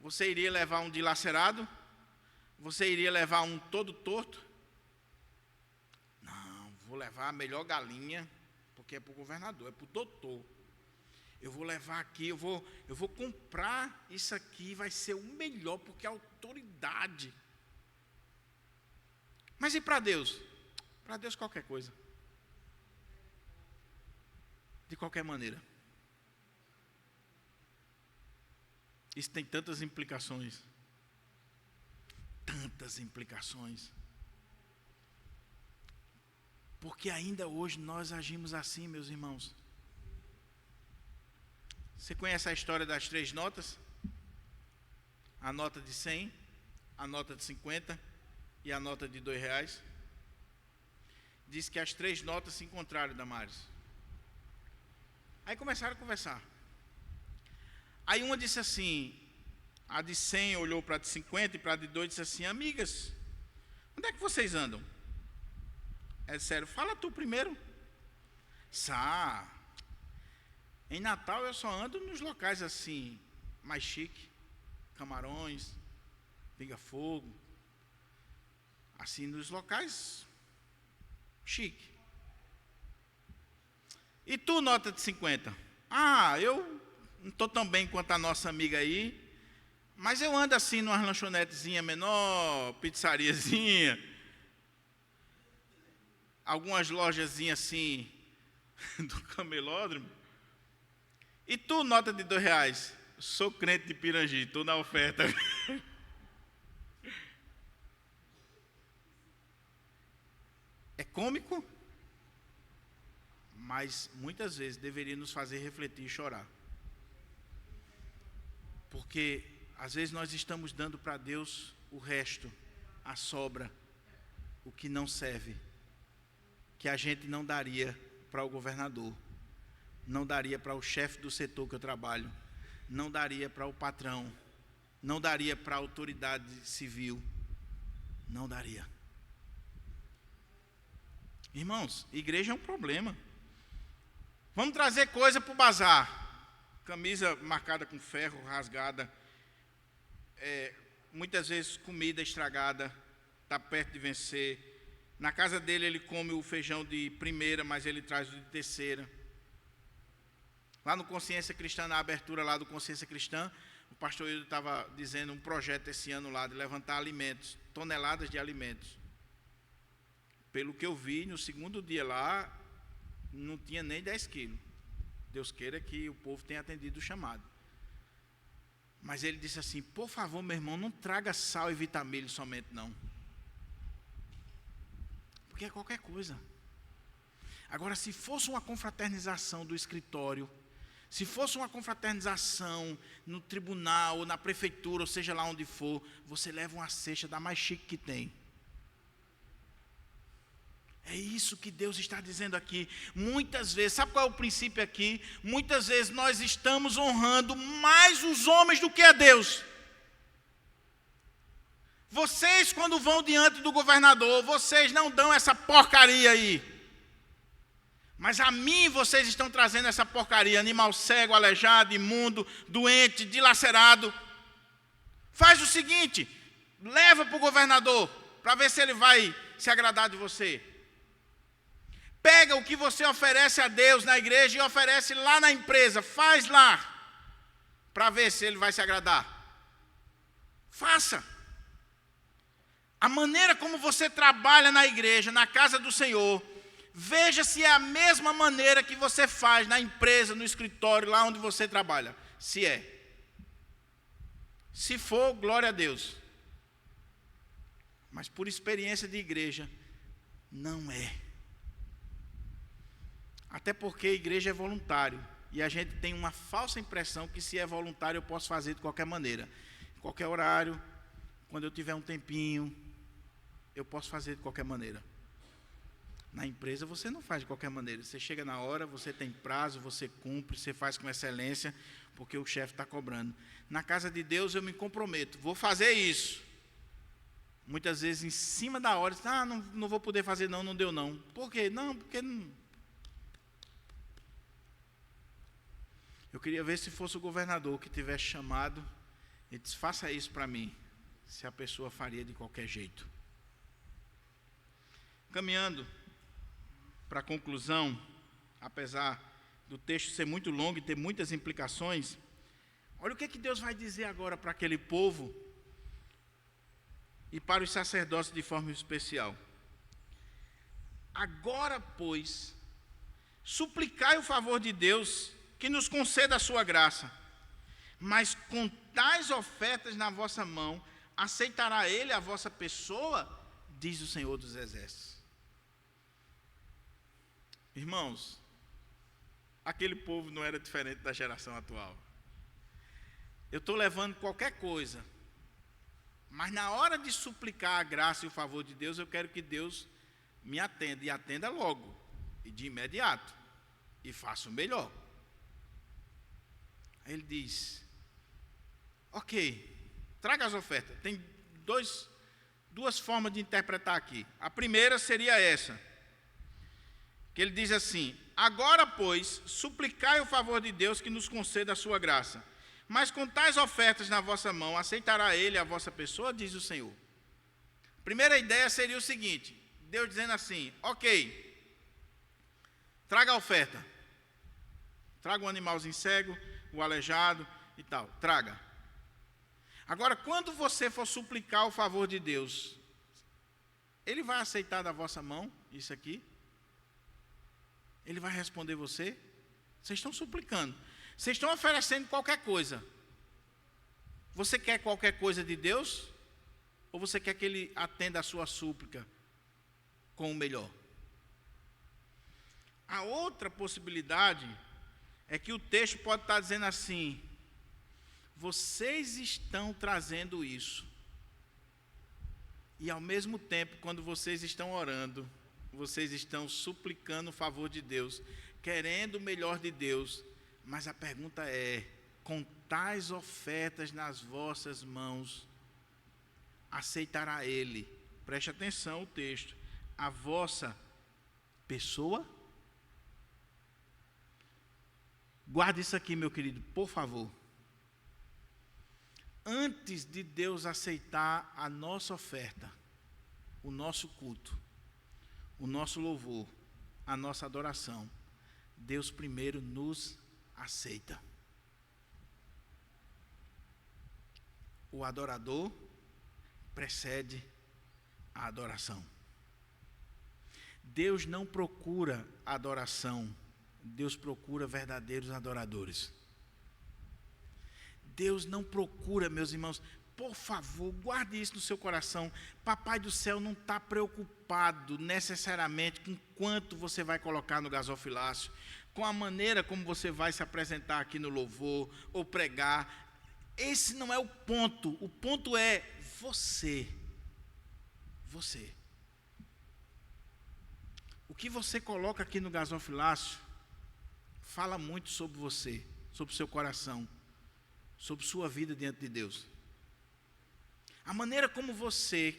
Você iria levar um dilacerado? Você iria levar um todo torto? Não, vou levar a melhor galinha, porque é para o governador, é para o doutor. Eu vou levar aqui, eu vou comprar isso aqui, vai ser o melhor, porque é autoridade. Mas e para Deus? Para Deus qualquer coisa. De qualquer maneira. Isso tem tantas implicações. Tantas implicações. Porque ainda hoje nós agimos assim, meus irmãos. Você conhece a história das 3 notas? A nota de 100, a nota de 50 e a nota de R$2. Diz que as 3 notas se encontraram, Damares. Aí começaram a conversar. Aí uma disse assim, a de 100 olhou para a de 50 e para a de 2 disse assim: amigas, onde é que vocês andam? É sério, fala tu primeiro. Em Natal eu só ando nos locais assim, mais chique, Camarões, Pinga-Fogo, assim, nos locais chique. E tu, nota de 50? Eu não estou tão bem quanto a nossa amiga aí, mas eu ando assim numa lanchonetezinha menor, pizzariazinha, algumas lojazinhas assim do camelódromo. E tu, nota de R$2? Sou crente de Pirangi, estou na oferta. É cômico, mas muitas vezes deveria nos fazer refletir e chorar. Porque às vezes nós estamos dando para Deus o resto, a sobra, o que não serve, que a gente não daria para o governador, não daria para o chefe do setor que eu trabalho, não daria para o patrão, não daria para a autoridade civil, não daria. Irmãos, igreja é um problema. Vamos trazer coisa para o bazar. Camisa marcada com ferro, rasgada. Muitas vezes comida estragada, está perto de vencer. Na casa dele ele come o feijão de primeira, mas ele traz o de terceira. Lá no Consciência Cristã, na abertura lá do Consciência Cristã, o pastor Hildo estava dizendo um projeto esse ano lá de levantar alimentos, toneladas de alimentos. Pelo que eu vi, no segundo dia lá, não tinha nem 10 quilos. Deus queira que o povo tenha atendido o chamado. Mas ele disse assim: por favor, meu irmão, não traga sal e vitamilho somente, não. Porque é qualquer coisa. Agora, se fosse uma confraternização do escritório, se fosse uma confraternização no tribunal, ou na prefeitura, ou seja lá onde for, você leva uma cesta da mais chique que tem. É isso que Deus está dizendo aqui. Muitas vezes, sabe qual é o princípio aqui? Muitas vezes nós estamos honrando mais os homens do que a Deus. Vocês, quando vão diante do governador, vocês não dão essa porcaria aí. Mas a mim vocês estão trazendo essa porcaria: animal cego, aleijado, imundo, doente, dilacerado. Faz o seguinte, leva para o governador, para ver se ele vai se agradar de você. Pega o que você oferece a Deus na igreja e oferece lá na empresa, faz lá, para ver se ele vai se agradar. Faça. A maneira como você trabalha na igreja, na casa do Senhor, veja se é a mesma maneira que você faz na empresa, no escritório, lá onde você trabalha. Se é. Se for, glória a Deus. Mas por experiência de igreja, não é. Até porque a igreja é voluntário. E a gente tem uma falsa impressão que se é voluntário eu posso fazer de qualquer maneira. Em qualquer horário, quando eu tiver um tempinho, eu posso fazer de qualquer maneira. Na empresa você não faz de qualquer maneira. Você chega na hora, você tem prazo, você cumpre, você faz com excelência, porque o chefe está cobrando. Na casa de Deus eu me comprometo, vou fazer isso. Muitas vezes em cima da hora, não vou poder fazer não deu não. Por quê? Porque não. Eu queria ver se fosse o governador que tivesse chamado e disse: faça isso para mim, se a pessoa faria de qualquer jeito. Caminhando para a conclusão, apesar do texto ser muito longo e ter muitas implicações, olha o que Deus vai dizer agora para aquele povo e para os sacerdotes de forma especial. Agora, pois, suplicai o favor de Deus que nos conceda a sua graça, mas com tais ofertas na vossa mão, aceitará ele a vossa pessoa, diz o Senhor dos Exércitos. Irmãos, aquele povo não era diferente da geração atual. Eu estou levando qualquer coisa, mas na hora de suplicar a graça e o favor de Deus, eu quero que Deus me atenda, e atenda logo, e de imediato, e faça o melhor. Aí ele diz: ok, traga as ofertas. Tem duas formas de interpretar aqui. A primeira seria essa, que ele diz assim: agora, pois, suplicai o favor de Deus que nos conceda a sua graça. Mas com tais ofertas na vossa mão, aceitará ele a vossa pessoa, diz o Senhor. A primeira ideia seria o seguinte: Deus dizendo assim: ok, traga a oferta. Traga o animalzinho cego, o aleijado e tal, traga. Agora, quando você for suplicar o favor de Deus, Ele vai aceitar da vossa mão isso aqui? Ele vai responder você? Vocês estão suplicando. Vocês estão oferecendo qualquer coisa. Você quer qualquer coisa de Deus? Ou você quer que Ele atenda a sua súplica com o melhor? A outra possibilidade é que o texto pode estar dizendo assim: vocês estão trazendo isso, e ao mesmo tempo, quando vocês estão orando, vocês estão suplicando o favor de Deus, querendo o melhor de Deus, mas a pergunta é: com tais ofertas nas vossas mãos, aceitará Ele, preste atenção o texto, a vossa pessoa? Guarde isso aqui, meu querido, por favor. Antes de Deus aceitar a nossa oferta, o nosso culto, o nosso louvor, a nossa adoração, Deus primeiro nos aceita. O adorador precede a adoração. Deus não procura adoração, Deus procura verdadeiros adoradores. Deus não procura, meus irmãos, por favor, guarde isso no seu coração. Papai do céu não está preocupado necessariamente com quanto você vai colocar no gasofilácio, com a maneira como você vai se apresentar aqui no louvor ou pregar. Esse não é o ponto. O ponto é você. Você. O que você coloca aqui no gasofilácio fala muito sobre você, sobre o seu coração, sobre sua vida diante de Deus. A maneira como você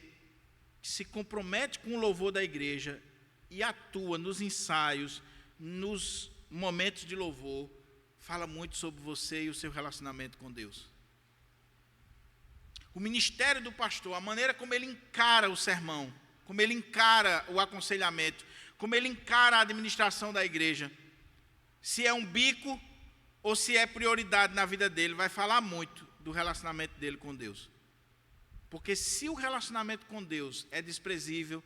se compromete com o louvor da igreja e atua nos ensaios, nos momentos de louvor, fala muito sobre você e o seu relacionamento com Deus. O ministério do pastor, a maneira como ele encara o sermão, como ele encara o aconselhamento, como ele encara a administração da igreja, se é um bico ou se é prioridade na vida dele, vai falar muito do relacionamento dele com Deus. Porque se o relacionamento com Deus é desprezível,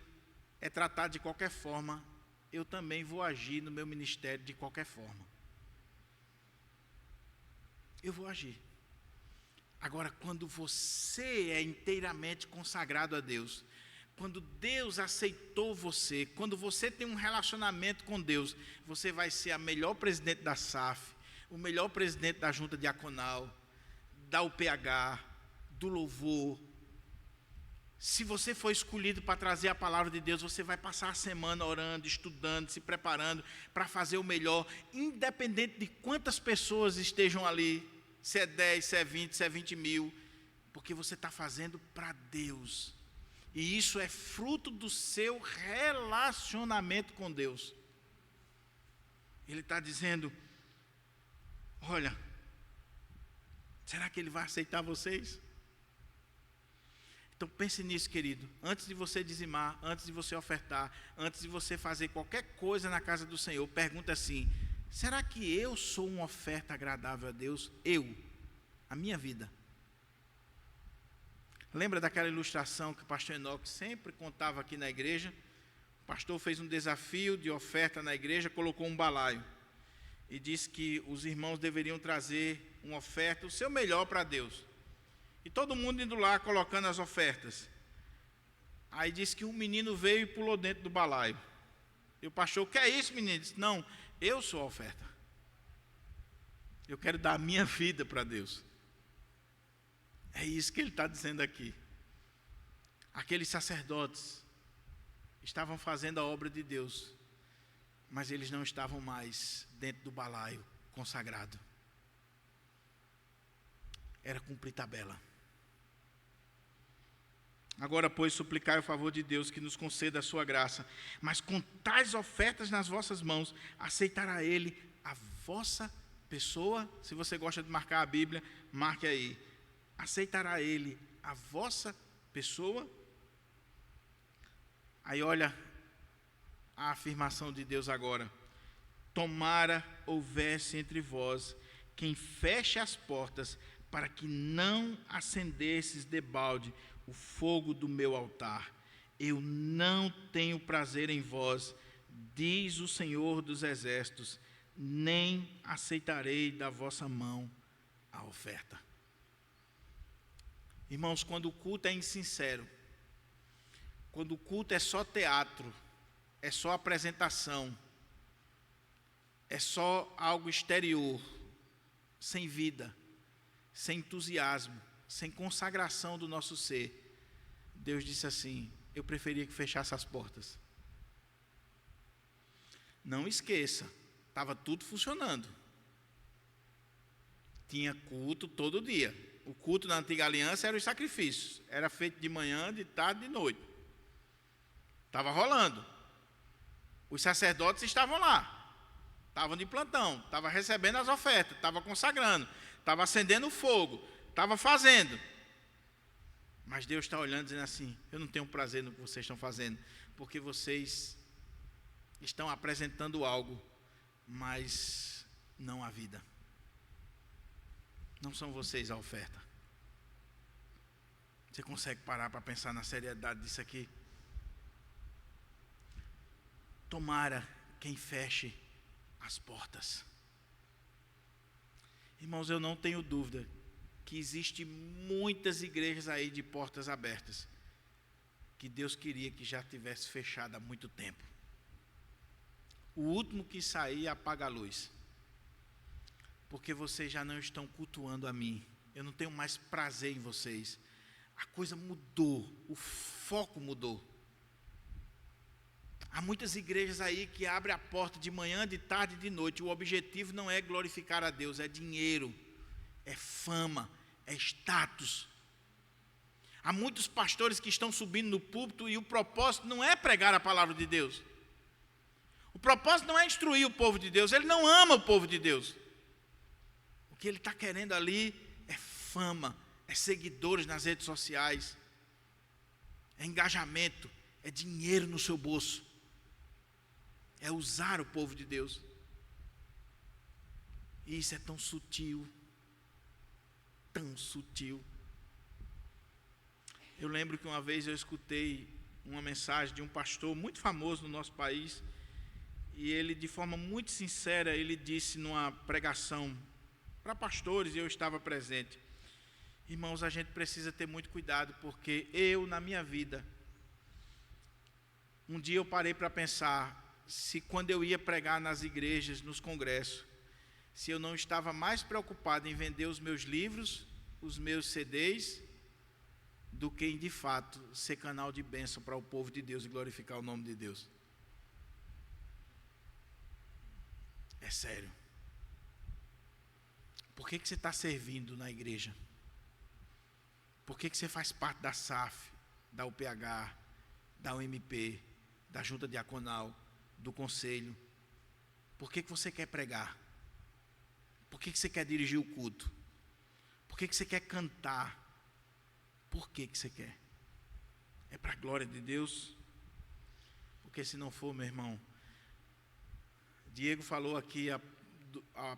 é tratado de qualquer forma, eu também vou agir no meu ministério de qualquer forma. Eu vou agir. Agora, quando você é inteiramente consagrado a Deus, quando Deus aceitou você, quando você tem um relacionamento com Deus, você vai ser a melhor presidente da SAF, o melhor presidente da junta diaconal, da UPH, do louvor. Se você for escolhido para trazer a palavra de Deus, você vai passar a semana orando, estudando, se preparando para fazer o melhor, independente de quantas pessoas estejam ali, se é 10, se é 20, se é 20 mil, porque você está fazendo para Deus. E isso é fruto do seu relacionamento com Deus. Ele está dizendo: olha, será que Ele vai aceitar vocês? Então pense nisso, querido. Antes de você dizimar, antes de você ofertar, antes de você fazer qualquer coisa na casa do Senhor, pergunta assim: será que eu sou uma oferta agradável a Deus? A minha vida. Lembra daquela ilustração que o pastor Enoque sempre contava aqui na igreja? O pastor fez um desafio de oferta na igreja, colocou um balaio e disse que os irmãos deveriam trazer uma oferta, o seu melhor para Deus. E todo mundo indo lá colocando as ofertas. Aí disse que um menino veio e pulou dentro do balaio. E o pastor: o que é isso, menino? Ele disse: não, eu sou a oferta. Eu quero dar a minha vida para Deus. É isso que ele está dizendo aqui. Aqueles sacerdotes estavam fazendo a obra de Deus, mas eles não estavam mais dentro do balaio consagrado. era cumprir tabela. Agora, pois, suplicai o favor de Deus que nos conceda a sua graça, mas com tais ofertas nas vossas mãos, aceitará Ele a vossa pessoa. Se você gosta de marcar a Bíblia, marque aí. Aceitará Ele a vossa pessoa. Aí olha a afirmação de Deus agora. Tomara houvesse entre vós quem feche as portas, para que não acendesses debalde o fogo do meu altar. Eu não tenho prazer em vós, diz o Senhor dos Exércitos, nem aceitarei da vossa mão a oferta. Irmãos, quando o culto é insincero, quando o culto é só teatro, é só apresentação, é só algo exterior, sem vida, sem entusiasmo, sem consagração do nosso ser, Deus disse assim: eu preferia que fechasse as portas. Não esqueça, estava tudo funcionando. Tinha culto todo dia. O culto na antiga aliança era os sacrifícios. Era feito de manhã, de tarde, de noite. Estava rolando. Os sacerdotes estavam lá. Estavam de plantão. Estavam recebendo as ofertas. Estavam consagrando. Estavam acendendo o fogo. Estavam fazendo. Mas Deus está olhando e dizendo assim: eu não tenho prazer no que vocês estão fazendo, porque vocês estão apresentando algo, mas não a vida. Não são vocês a oferta. Você consegue parar para pensar na seriedade disso aqui? Tomara quem feche as portas. Irmãos, eu não tenho dúvida que existem muitas igrejas aí de portas abertas, que Deus queria que já tivesse fechado há muito tempo. O último que sair apaga a luz, porque vocês já não estão cultuando a mim. Eu não tenho mais prazer em vocês. A coisa mudou, o foco mudou. Há muitas igrejas aí que abrem a porta de manhã, de tarde e de noite. O objetivo não é glorificar a Deus, é dinheiro, é fama, é status. Há muitos pastores que estão subindo no púlpito e o propósito não é pregar a palavra de Deus. O propósito não é instruir o povo de Deus, ele não ama o povo de Deus. O que ele está querendo ali é fama, é seguidores nas redes sociais, é engajamento, é dinheiro no seu bolso, é usar o povo de Deus. E isso é tão sutil, tão sutil. Eu lembro que uma vez eu escutei uma mensagem de um pastor muito famoso no nosso país, e ele, de forma muito sincera, ele disse numa pregação para pastores, e eu estava presente: irmãos, a gente precisa ter muito cuidado, porque eu, na minha vida, um dia eu parei para pensar se quando eu ia pregar nas igrejas, nos congressos, se eu não estava mais preocupado em vender os meus livros, os meus CDs, do que em, de fato, ser canal de bênção para o povo de Deus e glorificar o nome de Deus. É sério. Por que você está servindo na igreja? Por que você faz parte da SAF, da UPH, da UMP, da Junta Diaconal, do Conselho? Por que você quer pregar? Por que você quer dirigir o culto? Por que você quer cantar? Por que você quer? É para a glória de Deus? Porque se não for, meu irmão, Diego falou aqui há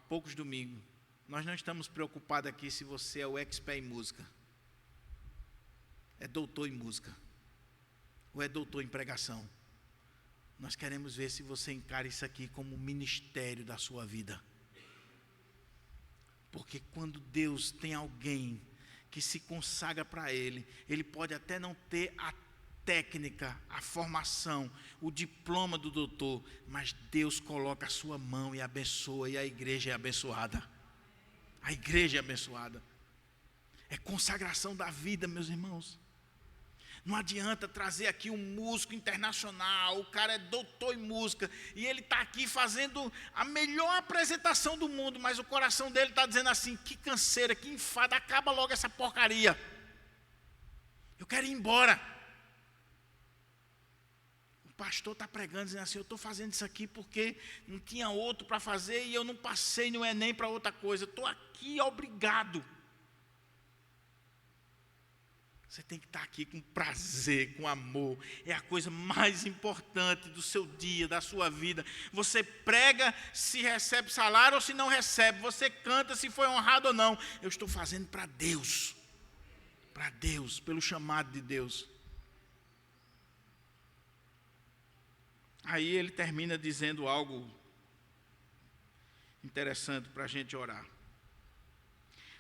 poucos domingos, nós não estamos preocupados aqui se você é o expert em música, é doutor em música, ou é doutor em pregação. Nós queremos ver se você encara isso aqui como um ministério da sua vida. Porque quando Deus tem alguém que se consagra para Ele, ele pode até não ter a técnica, a formação, o diploma do doutor, mas Deus coloca a sua mão e abençoa, e a igreja é abençoada. A igreja é abençoada. É consagração da vida, meus irmãos. Não adianta trazer aqui um músico internacional, o cara é doutor em música, e ele está aqui fazendo a melhor apresentação do mundo, mas o coração dele está dizendo assim, que canseira, que enfado, acaba logo essa porcaria. Eu quero ir embora. O pastor está pregando, dizendo assim, eu estou fazendo isso aqui porque não tinha outro para fazer, e eu não passei no Enem para outra coisa, eu estou aqui obrigado. Você tem que estar aqui com prazer, com amor. É a coisa mais importante do seu dia, da sua vida. Você prega se recebe salário ou se não recebe. Você canta se foi honrado ou não. Eu estou fazendo para Deus. Para Deus, pelo chamado de Deus. Aí ele termina dizendo algo interessante para a gente orar.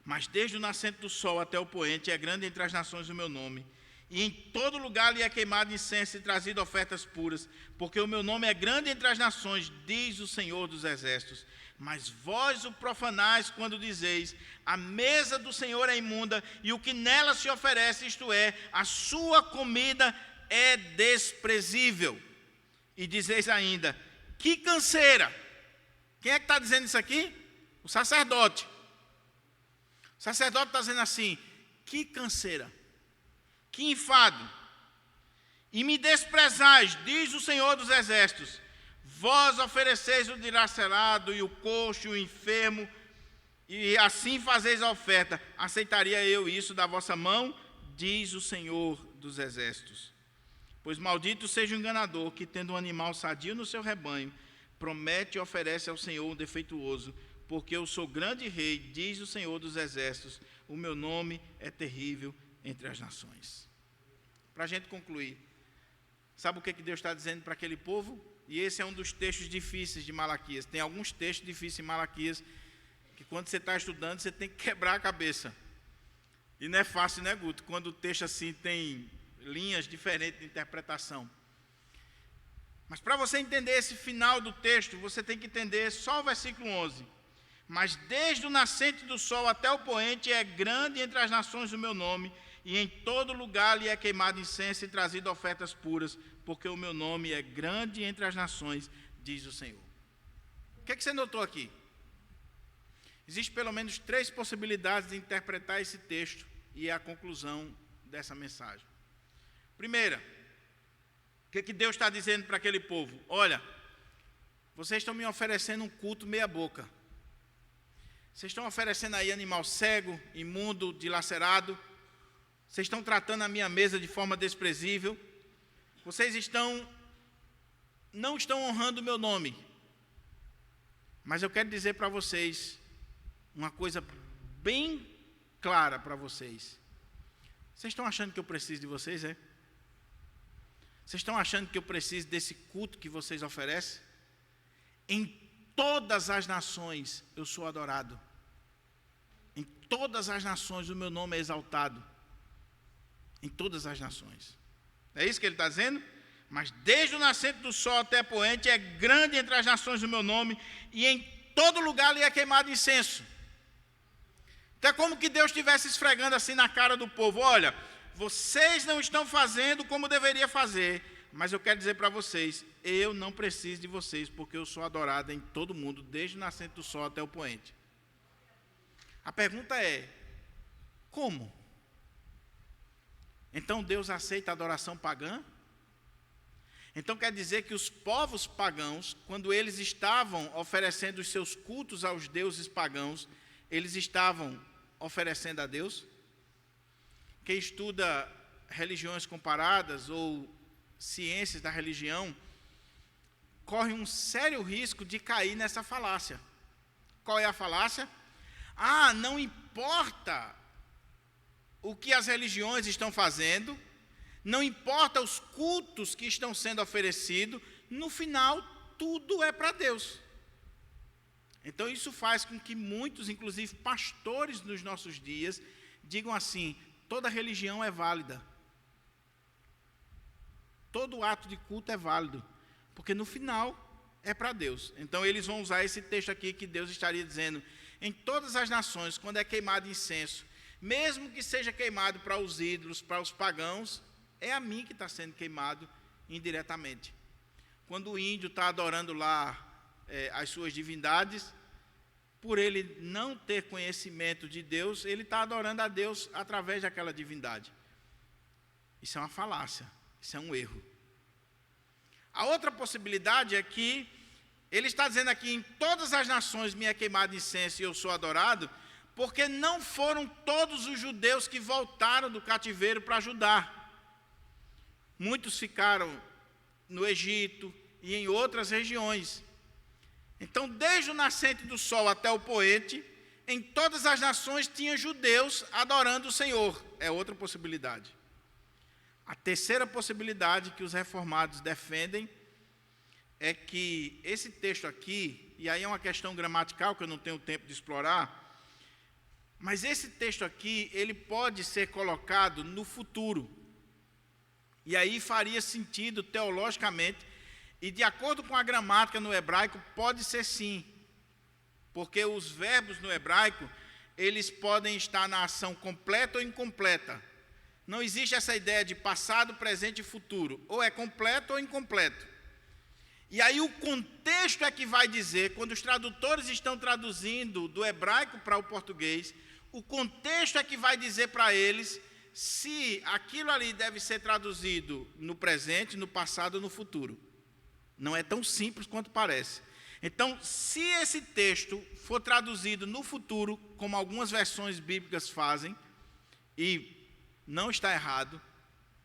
Mas desde o nascente do sol até o poente é grande entre as nações o meu nome, e em todo lugar lhe é queimado incenso e trazido ofertas puras, porque o meu nome é grande entre as nações, diz o Senhor dos Exércitos. Mas vós o profanais quando dizeis, a mesa do Senhor é imunda, e o que nela se oferece, isto é, a sua comida é desprezível. E dizeis ainda, que canseira. Quem é que está dizendo isso aqui? O sacerdote. O sacerdote está dizendo assim, que canseira, que enfado, e me desprezais, diz o Senhor dos Exércitos, vós ofereceis o dilacerado e o coxo e o enfermo, e assim fazeis a oferta, aceitaria eu isso da vossa mão, diz o Senhor dos Exércitos. Pois maldito seja o enganador, que tendo um animal sadio no seu rebanho, promete e oferece ao Senhor um defeituoso, porque eu sou grande rei, diz o Senhor dos Exércitos, o meu nome é terrível entre as nações. Para a gente concluir, sabe o que Deus está dizendo para aquele povo? E esse é um dos textos difíceis de Malaquias. Tem alguns textos difíceis em Malaquias, que quando você está estudando, você tem que quebrar a cabeça. E não é fácil, né, Guto? Quando o texto assim tem linhas diferentes de interpretação. Mas para você entender esse final do texto, você tem que entender só o versículo 11. Mas desde o nascente do sol até o poente é grande entre as nações o meu nome, e em todo lugar lhe é queimado incenso e trazido ofertas puras, porque o meu nome é grande entre as nações, diz o Senhor. O que você notou aqui? Existem pelo menos 3 possibilidades de interpretar esse texto, e é a conclusão dessa mensagem. Primeira, o que Deus está dizendo para aquele povo? Olha, vocês estão me oferecendo um culto meia boca. Vocês estão oferecendo aí animal cego, imundo, dilacerado. Vocês estão tratando a minha mesa de forma desprezível. Vocês não estão honrando o meu nome. Mas eu quero dizer para vocês uma coisa bem clara para vocês. Vocês estão achando que eu preciso de vocês, é? Vocês estão achando que eu preciso desse culto que vocês oferecem? Em todas as nações eu sou adorado. Em todas as nações o meu nome é exaltado. Em todas as nações. É isso que ele está dizendo? Mas desde o nascente do sol até o poente é grande entre as nações o meu nome, e em todo lugar lhe é queimado incenso. Então é como que Deus estivesse esfregando assim na cara do povo, olha, vocês não estão fazendo como deveria fazer, mas eu quero dizer para vocês, eu não preciso de vocês, porque eu sou adorado em todo mundo, desde o nascente do sol até o poente. A pergunta é, como? Então Deus aceita a adoração pagã? Então quer dizer que os povos pagãos, quando eles estavam oferecendo os seus cultos aos deuses pagãos, eles estavam oferecendo a Deus? Quem estuda religiões comparadas ou ciências da religião, corre um sério risco de cair nessa falácia. Qual é a falácia? Não importa o que as religiões estão fazendo, não importa os cultos que estão sendo oferecidos, no final tudo é para Deus. Então isso faz com que muitos, inclusive pastores nos nossos dias, digam assim, toda religião é válida. Todo ato de culto é válido, porque no final é para Deus. Então eles vão usar esse texto aqui que Deus estaria dizendo, em todas as nações, quando é queimado incenso, mesmo que seja queimado para os ídolos, para os pagãos, é a mim que está sendo queimado indiretamente. Quando o índio está adorando lá as suas divindades, por ele não ter conhecimento de Deus, ele está adorando a Deus através daquela divindade. Isso é uma falácia, isso é um erro. A outra possibilidade é que ele está dizendo aqui, em todas as nações me é queimado incenso e eu sou adorado, porque não foram todos os judeus que voltaram do cativeiro para Judá. Muitos ficaram no Egito e em outras regiões. Então, desde o nascente do sol até o poente, em todas as nações tinha judeus adorando o Senhor. É outra possibilidade. A terceira possibilidade que os reformados defendem é que esse texto aqui, e aí é uma questão gramatical que eu não tenho tempo de explorar, mas esse texto aqui, ele pode ser colocado no futuro. E aí faria sentido teologicamente, e de acordo com a gramática no hebraico, pode ser sim. Porque os verbos no hebraico, eles podem estar na ação completa ou incompleta. Não existe essa ideia de passado, presente e futuro. Ou é completo ou incompleto. E aí o contexto é que vai dizer, quando os tradutores estão traduzindo do hebraico para o português, o contexto é que vai dizer para eles se aquilo ali deve ser traduzido no presente, no passado ou no futuro. Não é tão simples quanto parece. Então, se esse texto for traduzido no futuro, como algumas versões bíblicas fazem, e não está errado,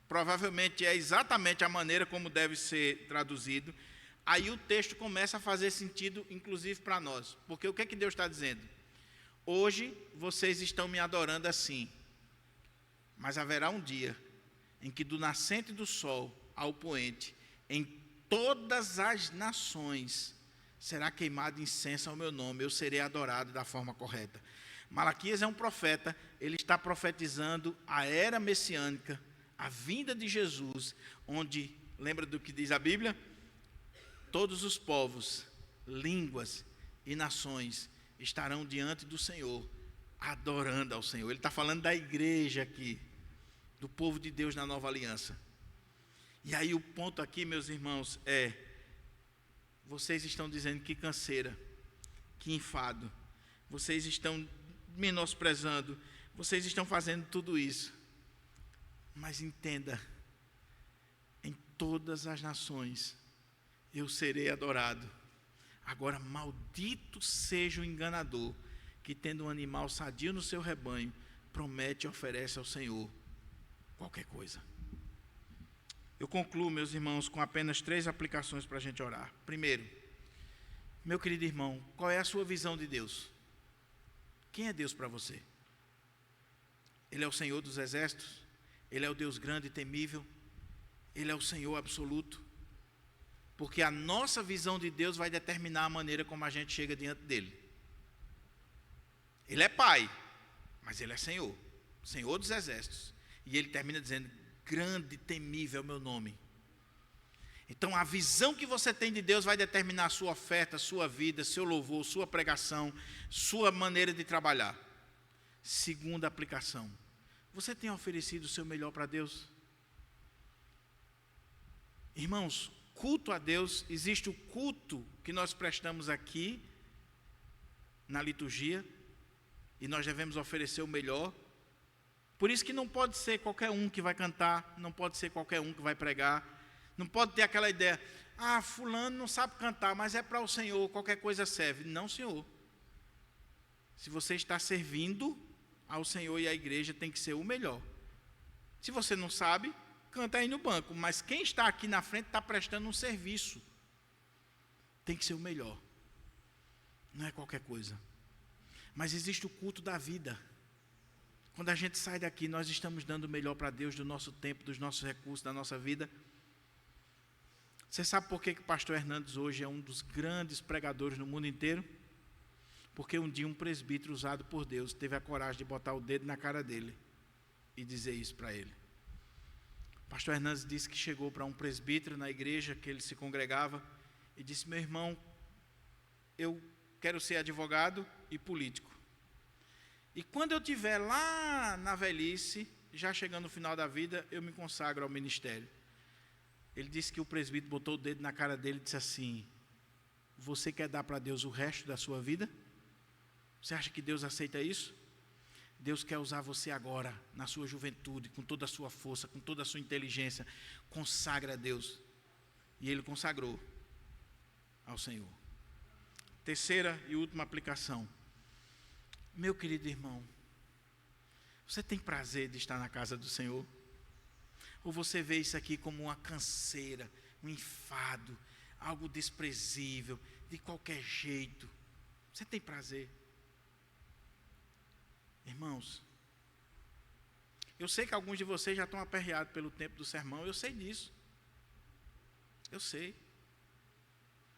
provavelmente é exatamente a maneira como deve ser traduzido, aí o texto começa a fazer sentido, inclusive para nós. Porque o que é que Deus está dizendo? Hoje vocês estão me adorando assim, mas haverá um dia em que do nascente do sol ao poente, em todas as nações, será queimado incenso ao meu nome, eu serei adorado da forma correta. Malaquias é um profeta, ele está profetizando a era messiânica, a vinda de Jesus, onde, lembra do que diz a Bíblia? Todos os povos, línguas e nações estarão diante do Senhor, adorando ao Senhor. Ele está falando da igreja aqui, do povo de Deus na nova aliança. E aí o ponto aqui, meus irmãos, é: vocês estão dizendo que canseira, que enfado, vocês estão menosprezando, vocês estão fazendo tudo isso. Mas entenda, em todas as nações eu serei adorado. Agora, maldito seja o enganador, que tendo um animal sadio no seu rebanho, promete e oferece ao Senhor qualquer coisa. Eu concluo, meus irmãos, com apenas 3 aplicações para a gente orar. Primeiro, meu querido irmão, qual é a sua visão de Deus? Quem é Deus para você? Ele é o Senhor dos exércitos? Ele é o Deus grande e temível? Ele é o Senhor absoluto? Porque a nossa visão de Deus vai determinar a maneira como a gente chega diante dele. Ele é Pai, mas Ele é Senhor, Senhor dos exércitos. E Ele termina dizendo: grande e temível é o meu nome. Então a visão que você tem de Deus vai determinar a sua oferta, sua vida, seu louvor, sua pregação, sua maneira de trabalhar. Segunda aplicação: você tem oferecido o seu melhor para Deus? Irmãos, culto a Deus, existe o culto que nós prestamos aqui na liturgia, e nós devemos oferecer o melhor. Por isso que não pode ser qualquer um que vai cantar, não pode ser qualquer um que vai pregar, não pode ter aquela ideia: ah, fulano não sabe cantar, mas é para o Senhor, qualquer coisa serve. Não, Senhor. Se você está servindo ao Senhor e à igreja, tem que ser o melhor. Se você não sabe, canta aí no banco, mas quem está aqui na frente está prestando um serviço. Tem que ser o melhor. Não é qualquer coisa. Mas existe o culto da vida. Quando a gente sai daqui, nós estamos dando o melhor para Deus do nosso tempo, dos nossos recursos, da nossa vida. Você sabe por que o pastor Hernandes hoje é um dos grandes pregadores no mundo inteiro? Porque um dia um presbítero usado por Deus teve a coragem de botar o dedo na cara dele e dizer isso para ele. O pastor Hernandes disse que chegou para um presbítero na igreja que ele se congregava e disse: meu irmão, eu quero ser advogado e político. E quando eu estiver lá na velhice, já chegando no final da vida, eu me consagro ao ministério. Ele disse que o presbítero botou o dedo na cara dele e disse assim: você quer dar para Deus o resto da sua vida? Você acha que Deus aceita isso? Deus quer usar você agora, na sua juventude, com toda a sua força, com toda a sua inteligência. Consagra a Deus. E ele consagrou ao Senhor. Terceira e última aplicação. Meu querido irmão, você tem prazer de estar na casa do Senhor? Ou você vê isso aqui como uma canseira, um enfado, algo desprezível, de qualquer jeito? Você tem prazer? Irmãos, eu sei que alguns de vocês já estão aperreados pelo tempo do sermão, eu sei disso. Eu sei.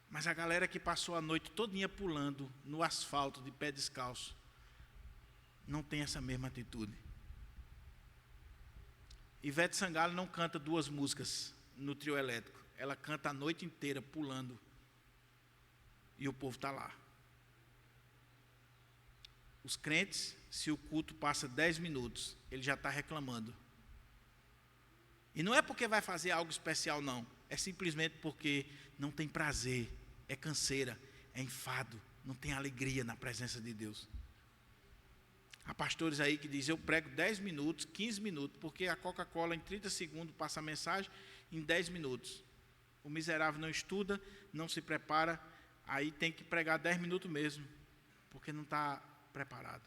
Mas a galera que passou a noite todinha pulando no asfalto de pé descalço, não tem essa mesma atitude. Ivete Sangalo não canta 2 músicas no trio elétrico. Ela canta a noite inteira pulando. E o povo está lá. Os crentes, se o culto passa 10 minutos, ele já está reclamando. E não é porque vai fazer algo especial, não. É simplesmente porque não tem prazer, é canseira, é enfado, não tem alegria na presença de Deus. Há pastores aí que dizem: eu prego 10 minutos, 15 minutos, porque a Coca-Cola em 30 segundos passa a mensagem em 10 minutos. O miserável não estuda, não se prepara, aí tem que pregar 10 minutos mesmo, porque não está preparado.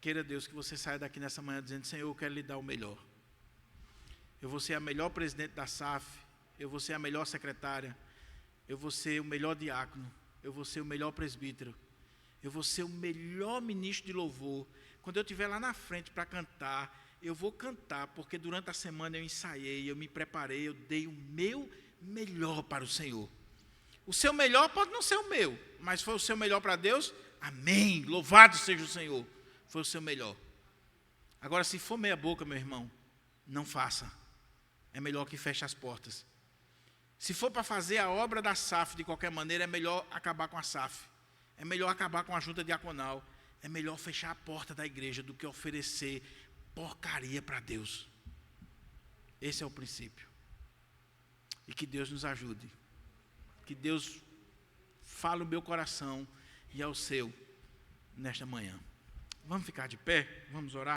Queira Deus que você saia daqui nessa manhã dizendo: Senhor, eu quero lhe dar o melhor. Eu vou ser a melhor presidente da SAF, eu vou ser a melhor secretária, eu vou ser o melhor diácono, eu vou ser o melhor presbítero, eu vou ser o melhor ministro de louvor. Quando eu estiver lá na frente para cantar, eu vou cantar, porque durante a semana eu ensaiei, eu me preparei, eu dei o meu melhor para o Senhor. O seu melhor pode não ser o meu, mas foi o seu melhor para Deus, amém, louvado seja o Senhor, foi o seu melhor. Agora, se for meia boca, meu irmão, não faça, é melhor que feche as portas. Se for para fazer a obra da SAF de qualquer maneira, é melhor acabar com a SAF, é melhor acabar com a junta diaconal, é melhor fechar a porta da igreja do que oferecer porcaria para Deus. Esse é o princípio. E que Deus nos ajude. Que Deus fale o meu coração e ao seu nesta manhã. Vamos ficar de pé? Vamos orar?